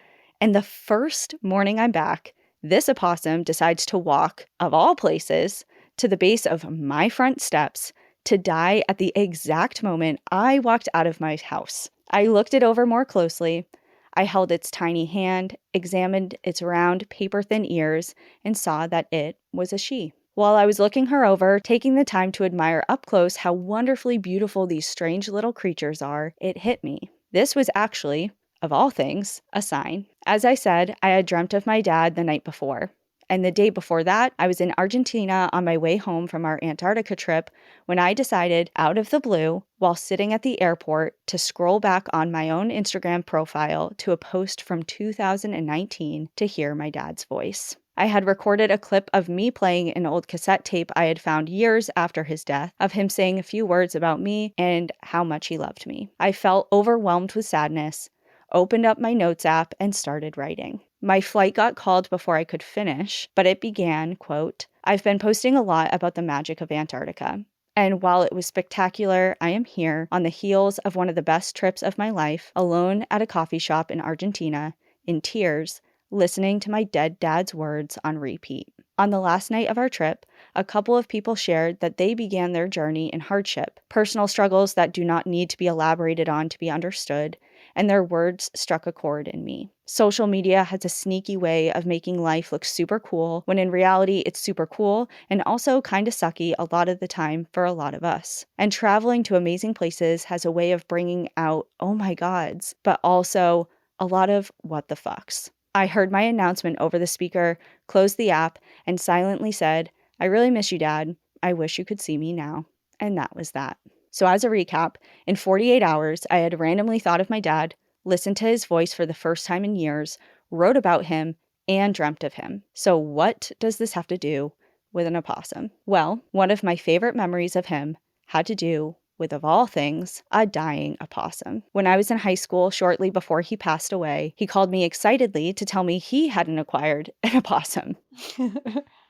And the first morning I'm back, this opossum decides to walk, of all places, to the base of my front steps to die at the exact moment I walked out of my house. I looked it over more closely. I held its tiny hand, examined its round, paper-thin ears, and saw that it was a she. While I was looking her over, taking the time to admire up close how wonderfully beautiful these strange little creatures are, it hit me. This was actually, of all things, a sign. As I said, I had dreamt of my dad the night before. And the day before that, I was in Argentina on my way home from our Antarctica trip when I decided, out of the blue, while sitting at the airport, to scroll back on my own Instagram profile to a post from 2019 to hear my dad's voice. I had recorded a clip of me playing an old cassette tape I had found years after his death, of him saying a few words about me and how much he loved me. I felt overwhelmed with sadness, opened up my notes app, and started writing. My flight got called before I could finish, but it began, quote, "I've been posting a lot about the magic of Antarctica. And while it was spectacular, I am here on the heels of one of the best trips of my life, alone at a coffee shop in Argentina, in tears, listening to my dead dad's words on repeat." On the last night of our trip, a couple of people shared that they began their journey in hardship, personal struggles that do not need to be elaborated on to be understood, and their words struck a chord in me. Social media has a sneaky way of making life look super cool, when in reality it's super cool and also kind of sucky a lot of the time for a lot of us. And traveling to amazing places has a way of bringing out, oh my gods, but also a lot of what the fucks. I heard my announcement over the speaker, closed the app, and silently said, "I really miss you, Dad. I wish you could see me now." And that was that. So as a recap, in 48 hours, I had randomly thought of my dad, listened to his voice for the first time in years, wrote about him, and dreamt of him. So what does this have to do with an opossum? Well, one of my favorite memories of him had to do with, of all things, a dying opossum. When I was in high school, shortly before he passed away, he called me excitedly to tell me he hadn't acquired an opossum.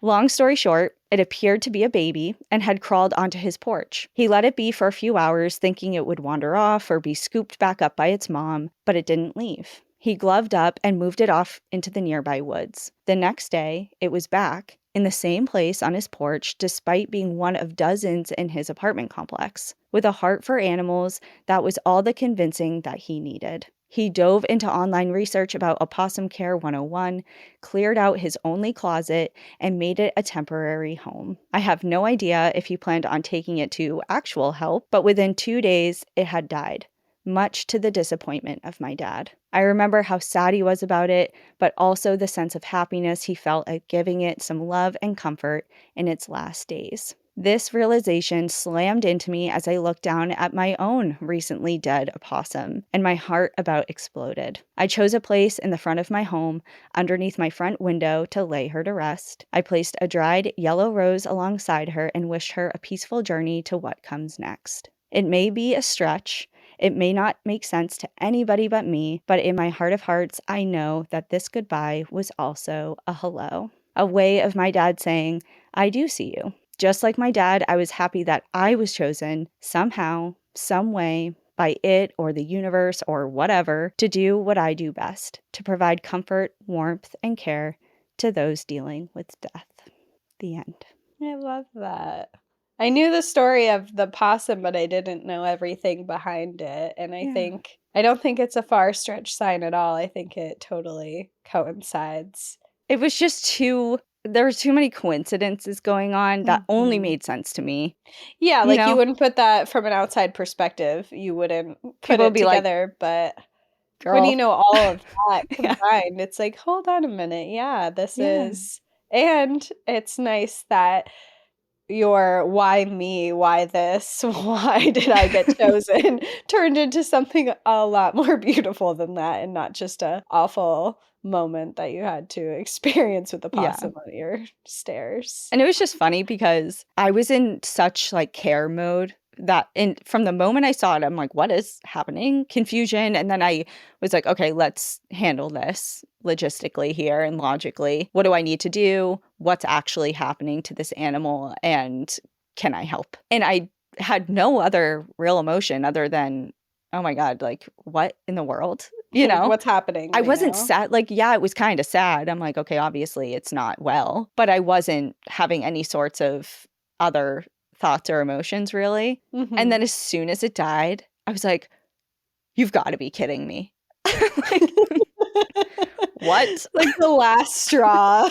Long story short, it appeared to be a baby and had crawled onto his porch. He let it be for a few hours, thinking it would wander off or be scooped back up by its mom, but it didn't leave. He gloved up and moved it off into the nearby woods. The next day, it was back in the same place on his porch, despite being one of dozens in his apartment complex. With a heart for animals, that was all the convincing that he needed. He dove into online research about Opossum Care 101, cleared out his only closet, and made it a temporary home. I have no idea if he planned on taking it to actual help, but within 2 days, it had died, much to the disappointment of my dad. I remember how sad he was about it, but also the sense of happiness he felt at giving it some love and comfort in its last days. This realization slammed into me as I looked down at my own recently dead opossum, and my heart about exploded. I chose a place in the front of my home, underneath my front window, to lay her to rest. I placed a dried yellow rose alongside her and wished her a peaceful journey to what comes next. It may be a stretch. It may not make sense to anybody but me, but in my heart of hearts, I know that this goodbye was also a hello. A way of my dad saying, "I do see you." Just like my dad, I was happy that I was chosen somehow, some way, by it or the universe or whatever, to do what I do best, to provide comfort, warmth, and care to those dealing with death. The end. I love that. I knew the story of the possum, but I didn't know everything behind it. And I don't think it's a far stretch sign at all. I think it totally coincides. It was just there were too many coincidences going on that only made sense to me. Yeah, You like you know? wouldn't put that from an outside perspective. You wouldn't put People would it be like, together, but when you "Girl." know all of that Yeah. combined, it's like, hold on a minute. Yeah, this Yeah. is, and it's nice that your why me, why this, why did I get chosen turned into something a lot more beautiful than that, and not just a awful moment that you had to experience with the Yeah. possum on your stairs. And it was just funny because I was in such like care mode that from the moment I saw it, I'm like, what is happening? Confusion. And then I was like, okay, let's handle this logistically here and logically. What do I need to do? What's actually happening to this animal? And can I help? And I had no other real emotion other than, oh my God, like what in the world? You Like, know? what's happening I right wasn't now? sad. Like, yeah, it was kind of sad. I'm like, okay, obviously it's not well, but I wasn't having any sorts of other thoughts or emotions, really. Mm-hmm. And then as soon as it died, I was like, you've got to be kidding me. Like, what? Like the last straw.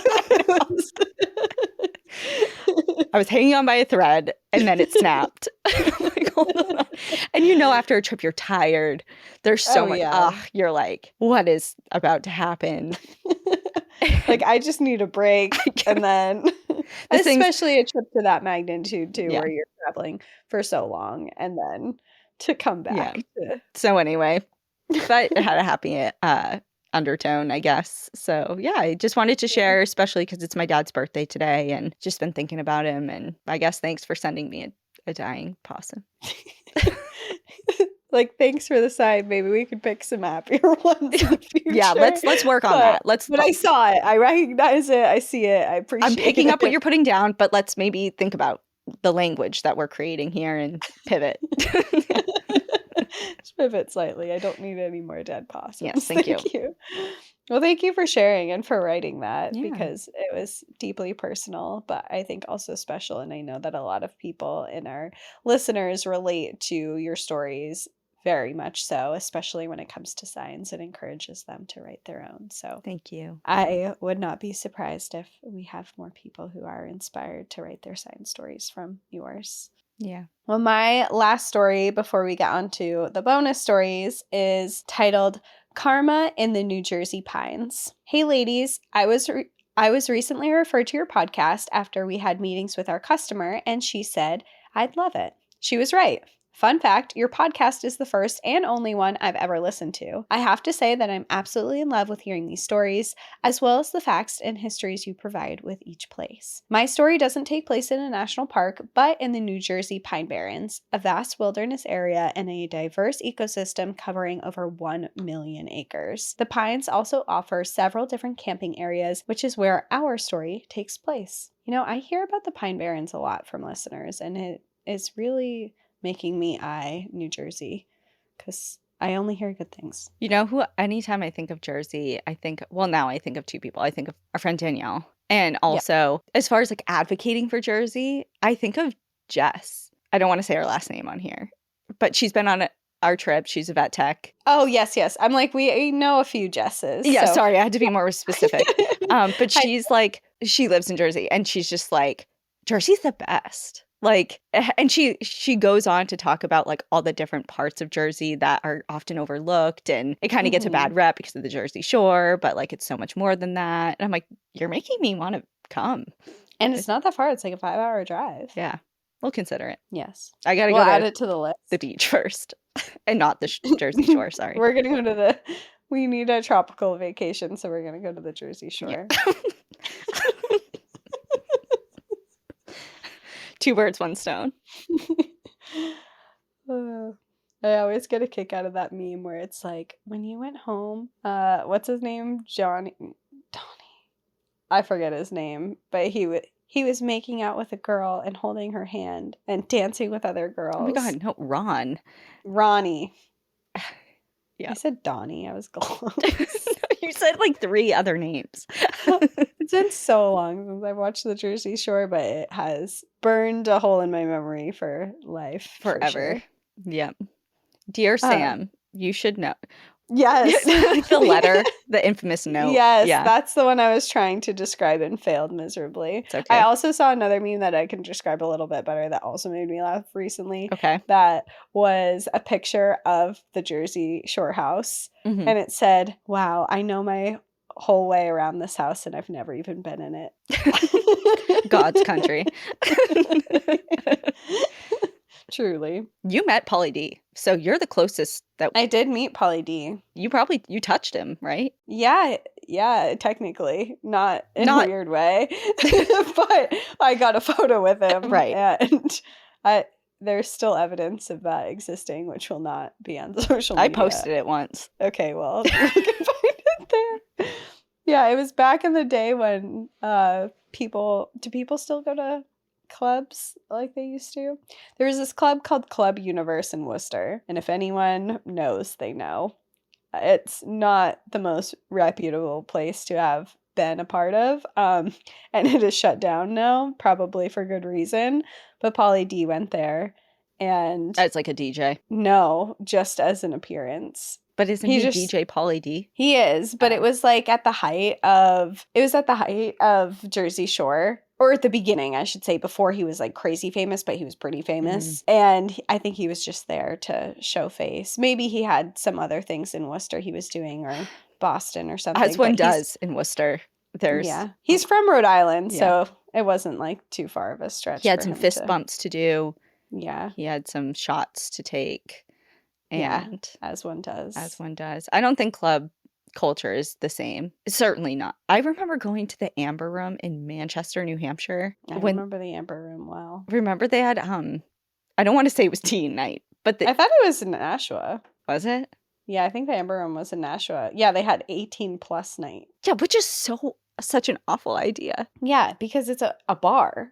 I was hanging on by a thread and then it snapped. Like, hold on. And after a trip, you're tired. There's so much. You're like, what is about to happen? Like, I just need a break. And then, especially a trip to that magnitude, too, where you're traveling for so long and then to come back. Yeah. So anyway, but it had a happy undertone, I guess. So yeah, I just wanted to share, especially because it's my dad's birthday today and just been thinking about him. And I guess thanks for sending me a dying possum. Like, thanks for the sign. Maybe we could pick some happier ones in the future. Yeah, let's work on that. But I saw it. I recognize it. I see it. I appreciate it. I'm picking up what you're putting down, but let's maybe think about the language that we're creating here and pivot. Just pivot slightly. I don't need any more dead possums. Yes, thank you. Well, thank you for sharing and for writing that because it was deeply personal, but I think also special. And I know that a lot of people in our listeners relate to your stories very much so, especially when it comes to science. It encourages them to write their own. So thank you. I would not be surprised if we have more people who are inspired to write their science stories from yours. Yeah. Well, my last story before we get on to the bonus stories is titled Karma in the New Jersey Pines. Hey, ladies, I was recently referred to your podcast after we had meetings with our customer, and she said, I'd love it. She was right. Fun fact, your podcast is the first and only one I've ever listened to. I have to say that I'm absolutely in love with hearing these stories, as well as the facts and histories you provide with each place. My story doesn't take place in a national park, but in the New Jersey Pine Barrens, a vast wilderness area and a diverse ecosystem covering over 1 million acres. The Pines also offer several different camping areas, which is where our story takes place. I hear about the Pine Barrens a lot from listeners, and it is really making me eye New Jersey because I only hear good things. Who, anytime I think of Jersey, now I think of two people. I think of our friend Danielle. And also, as far as like advocating for Jersey, I think of Jess. I don't want to say her last name on here, but she's been on our trip. She's a vet tech. Oh, yes. I'm like, we know a few Jesses. Yeah, so. Sorry, I had to be more specific. But she's like, she lives in Jersey and she's just like, Jersey's the best. Like, and she goes on to talk about like all the different parts of Jersey that are often overlooked, and it kind of gets a bad rep because of the Jersey Shore, but like it's so much more than that. And I'm like, you're making me want to come. And it's not that far. It's like a 5-hour drive. Yeah, we'll consider it. Yes, I gotta go add it to the list. The beach first, and not the Jersey Shore. Sorry, we're gonna go to we need a tropical vacation, so we're gonna go to the Jersey Shore. Yeah. 2 birds, 1 stone. I always get a kick out of that meme where it's like, when you went home, what's his name? Donnie. I forget his name, but he was making out with a girl and holding her hand and dancing with other girls. Oh my God, no, Ronnie. Yeah. I said Donnie. I was close. You said like 3 other names. It's been so long since I've watched the Jersey Shore, but it has burned a hole in my memory for life. Forever. Sure. Yep. Dear Sam, you should know. Yes. The letter, the infamous note. Yes, that's the one I was trying to describe and failed miserably. It's okay. I also saw another meme that I can describe a little bit better that also made me laugh recently. Okay. That was a picture of the Jersey Shore house. Mm-hmm. And it said, wow, I know my whole way around this house and I've never even been in it. God's country. Truly. You met Pauly D, so you're the closest that I did meet Pauly D. You touched him, right? Yeah, technically. Not in a weird way. But I got a photo with him. Right. And there's still evidence of that existing, which will not be on social media. I posted it once. Okay, well, you can find it there. Yeah, it was back in the day when do people still go to clubs like they used to? There was this club called Club Universe in Worcester, and if anyone knows, they know. It's not the most reputable place to have been a part of. And it is shut down now, probably for good reason. But Pauly D went there. And As like a DJ. no, just as an appearance. But isn't he DJ Pauly D? He is, but it was like at the height of Jersey Shore, or at the beginning, I should say, before he was like crazy famous, but he was pretty famous. And I think he was just there to show face. Maybe he had some other things in Worcester he was doing, or Boston or something. As one does in Worcester. He's from Rhode Island, so it wasn't like too far of a stretch. He had some fist bumps to do. Yeah. He had some shots to take. And as one does. As one does. I don't think club culture is the same. Certainly not. I remember going to the Amber Room in Manchester, New Hampshire. I remember the Amber Room well. Remember they had, I don't want to say it was teen night, but I thought it was in Nashua. Was it? Yeah, I think the Amber Room was in Nashua. Yeah, they had 18 plus night. Yeah, which is such an awful idea. Yeah, because it's a bar.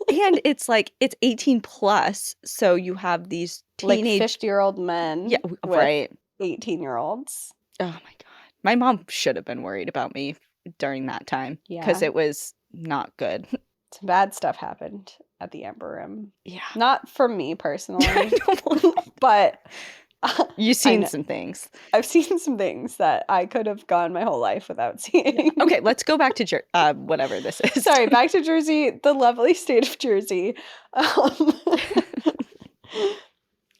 And it's like, it's 18 plus, so you have these teenage... Like 50-year-old men with 18-year-olds. Oh my God. My mom should have been worried about me during that time. Yeah. Because it was not good. Some bad stuff happened at the Amber Room. Yeah. Not for me personally, but... You've seen some things. I've seen some things that I could have gone my whole life without seeing. Okay, let's go back to whatever this is. Sorry, back to Jersey, the lovely state of Jersey.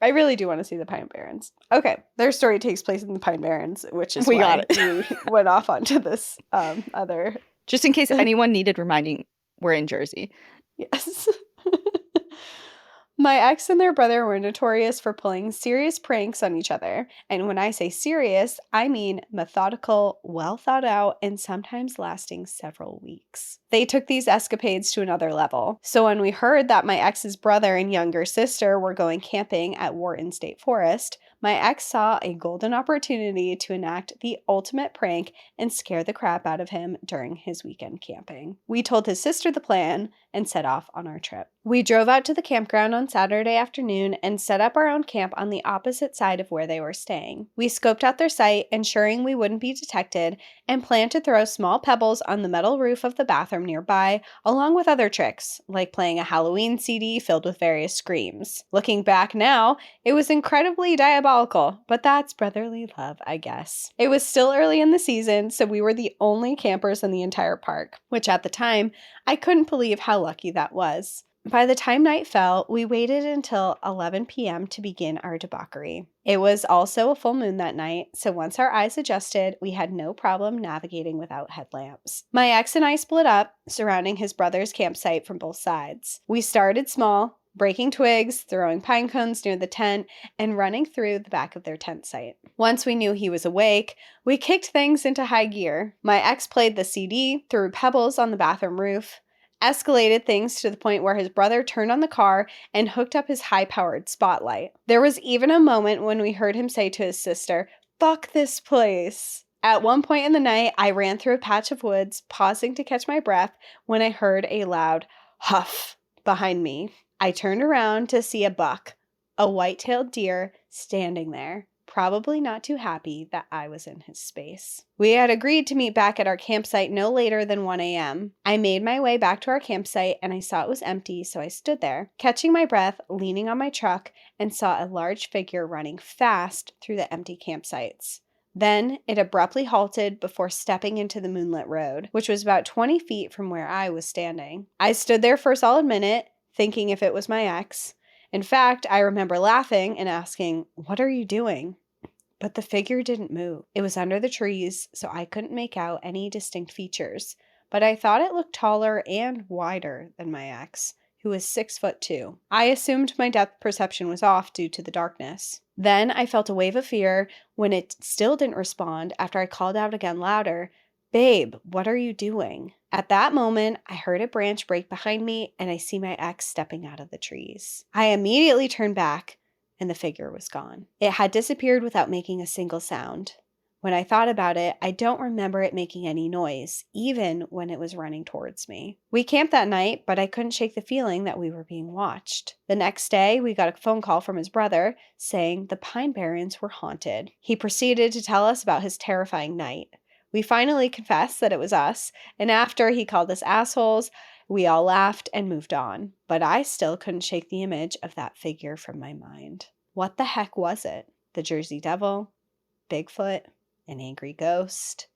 I really do want to see the Pine Barrens. Okay, their story takes place in the Pine Barrens, which is why we went off onto this other... Just in case anyone needed reminding, we're in Jersey. Yes. My ex and their brother were notorious for pulling serious pranks on each other. And when I say serious, I mean methodical, well thought out, and sometimes lasting several weeks. They took these escapades to another level. So when we heard that my ex's brother and younger sister were going camping at Wharton State Forest, my ex saw a golden opportunity to enact the ultimate prank and scare the crap out of him during his weekend camping. We told his sister the plan and set off on our trip. We drove out to the campground on Saturday afternoon and set up our own camp on the opposite side of where they were staying. We scoped out their site, ensuring we wouldn't be detected, and planned to throw small pebbles on the metal roof of the bathroom nearby, along with other tricks, like playing a Halloween CD filled with various screams. Looking back now, it was incredibly diabolical, but that's brotherly love, I guess. It was still early in the season, so we were the only campers in the entire park, which at the time, I couldn't believe how lucky that was. By the time night fell, we waited until 11 p.m. to begin our debauchery. It was also a full moon that night, so once our eyes adjusted, we had no problem navigating without headlamps. My ex and I split up, surrounding his brother's campsite from both sides. We started small, breaking twigs, throwing pine cones near the tent, and running through the back of their tent site. Once we knew he was awake, we kicked things into high gear. My ex played the CD, threw pebbles on the bathroom roof, escalated things to the point where his brother turned on the car and hooked up his high-powered spotlight. There was even a moment when we heard him say to his sister, "Fuck this place." At one point in the night, I ran through a patch of woods, pausing to catch my breath when I heard a loud huff behind me. I turned around to see a buck, a white-tailed deer, standing there, probably not too happy that I was in his space. We had agreed to meet back at our campsite no later than 1 a.m. I made my way back to our campsite and I saw it was empty, so I stood there, catching my breath, leaning on my truck, and saw a large figure running fast through the empty campsites. Then it abruptly halted before stepping into the moonlit road, which was about 20 feet from where I was standing. I stood there for a solid minute, thinking if it was my ex. In fact, I remember laughing and asking, "What are you doing?" But the figure didn't move. It was under the trees, so I couldn't make out any distinct features, but I thought it looked taller and wider than my ex, who was 6'2". I assumed my depth perception was off due to the darkness. Then I felt a wave of fear when it still didn't respond after I called out again louder, "Babe, what are you doing?" At that moment, I heard a branch break behind me and I see my ex stepping out of the trees. I immediately turned back and the figure was gone. It had disappeared without making a single sound. When I thought about it, I don't remember it making any noise, even when it was running towards me. We camped that night, but I couldn't shake the feeling that we were being watched. The next day, we got a phone call from his brother saying the Pine Barrens were haunted. He proceeded to tell us about his terrifying night. We finally confessed that it was us, and after he called us assholes, we all laughed and moved on. But I still couldn't shake the image of that figure from my mind. What the heck was it? The Jersey Devil? Bigfoot? An angry ghost?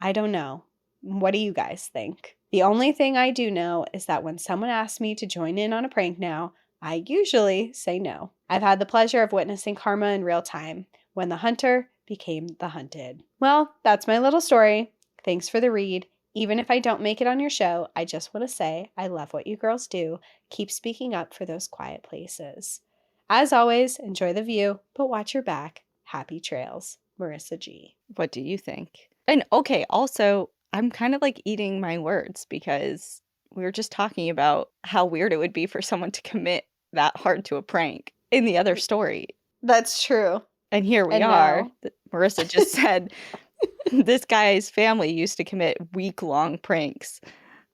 I don't know. What do you guys think? The only thing I do know is that when someone asks me to join in on a prank now, I usually say no. I've had the pleasure of witnessing karma in real time, when the hunter became the hunted. Well, that's my little story. Thanks for the read. Even if I don't make it on your show, I just want to say I love what you girls do. Keep speaking up for those quiet places. As always, enjoy the view, but watch your back. Happy trails. Marissa G. What do you think? And okay, also, I'm kind of like eating my words because we were just talking about how weird it would be for someone to commit that hard to a prank in the other story. That's true. And here we And are. now- Marissa just said this guy's family used to commit week-long pranks.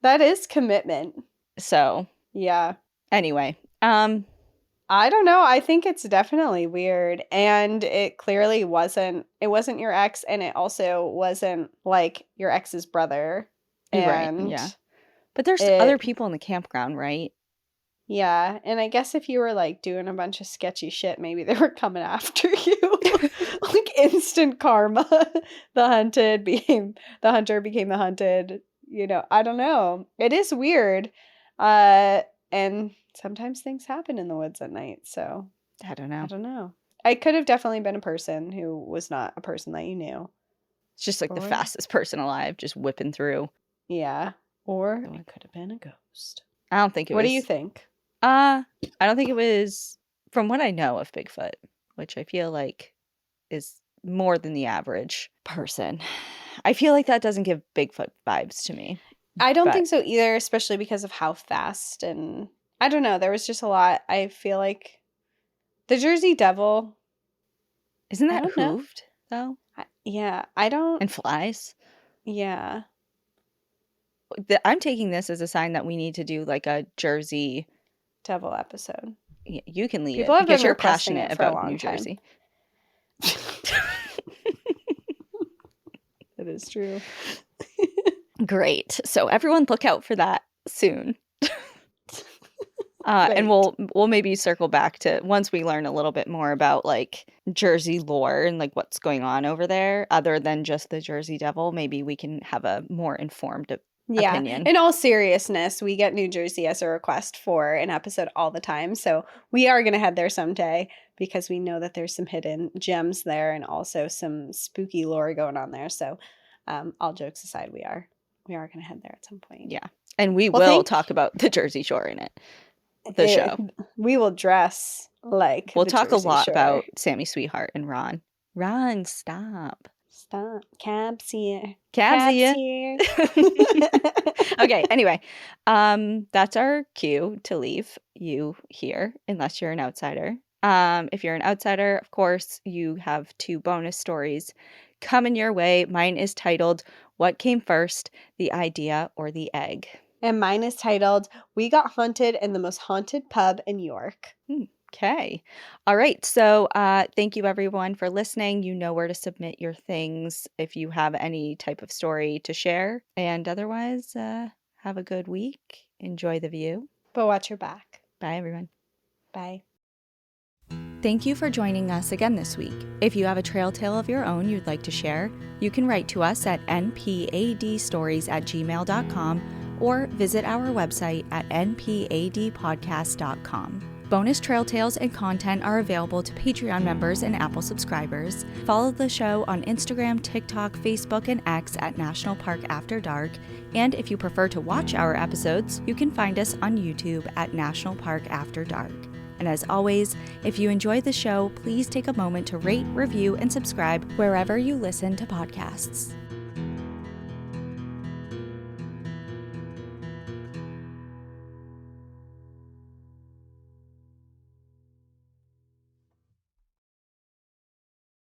That is commitment. So, yeah. Anyway, I don't know. I think it's definitely weird. And it clearly wasn't your ex, and it also wasn't like your ex's brother. And right, yeah. But there's other people in the campground, right? Yeah. And I guess if you were like doing a bunch of sketchy shit, maybe they were coming after you. Like instant karma. The hunter became the hunted. You know, I don't know. It is weird. And sometimes things happen in the woods at night. So I don't know. I could have definitely been a person who was not a person that you knew. It's just like the fastest person alive, just whipping through. Yeah. Or it could have been a ghost. I don't think it was. What do you think? I don't think it was, from what I know of Bigfoot, which I feel like is more than the average person. I feel like that doesn't give Bigfoot vibes to me. I don't think so either, especially because of how fast, and I don't know, there was just a lot. I feel like the Jersey Devil. Isn't that hooved, though? Yeah, I don't. And flies? Yeah. I'm taking this as a sign that we need to do like a Jersey Devil episode. Yeah, you can lead People it have because been you're requesting passionate it for a about long New time. Jersey. That is true. Great. So everyone look out for that soon. And we'll maybe circle back to once we learn a little bit more about like Jersey lore and like what's going on over there other than just the Jersey Devil. Maybe we can have a more informed opinion. In all seriousness, we get New Jersey as a request for an episode all the time. So we are going to head there someday because we know that there's some hidden gems there and also some spooky lore going on there. So all jokes aside, we are going to head there at some point. Yeah. And we will talk about the Jersey Shore in it. The show. We will dress like we'll talk Jersey a lot Shore. about Sammy Sweetheart and Ron. Ron, stop. Cab's here. Okay, anyway. That's our cue to leave you here, unless you're an outsider. If you're an outsider, of course, you have 2 bonus stories coming your way. Mine is titled, What Came First, the Idea or the Egg? And mine is titled, We Got Haunted in the Most Haunted Pub in York. Okay. All right. So thank you, everyone, for listening. You know where to submit your things if you have any type of story to share. And otherwise, have a good week. Enjoy the view. But watch your back. Bye, everyone. Bye. Thank you for joining us again this week. If you have a trail tale of your own you'd like to share, you can write to us at npadstories@gmail.com or visit our website at npadpodcast.com. Bonus trail tales and content are available to Patreon members and Apple subscribers. Follow the show on Instagram, TikTok, Facebook, and X at National Park After Dark. And if you prefer to watch our episodes, you can find us on YouTube at National Park After Dark. And as always, if you enjoy the show, please take a moment to rate, review, and subscribe wherever you listen to podcasts.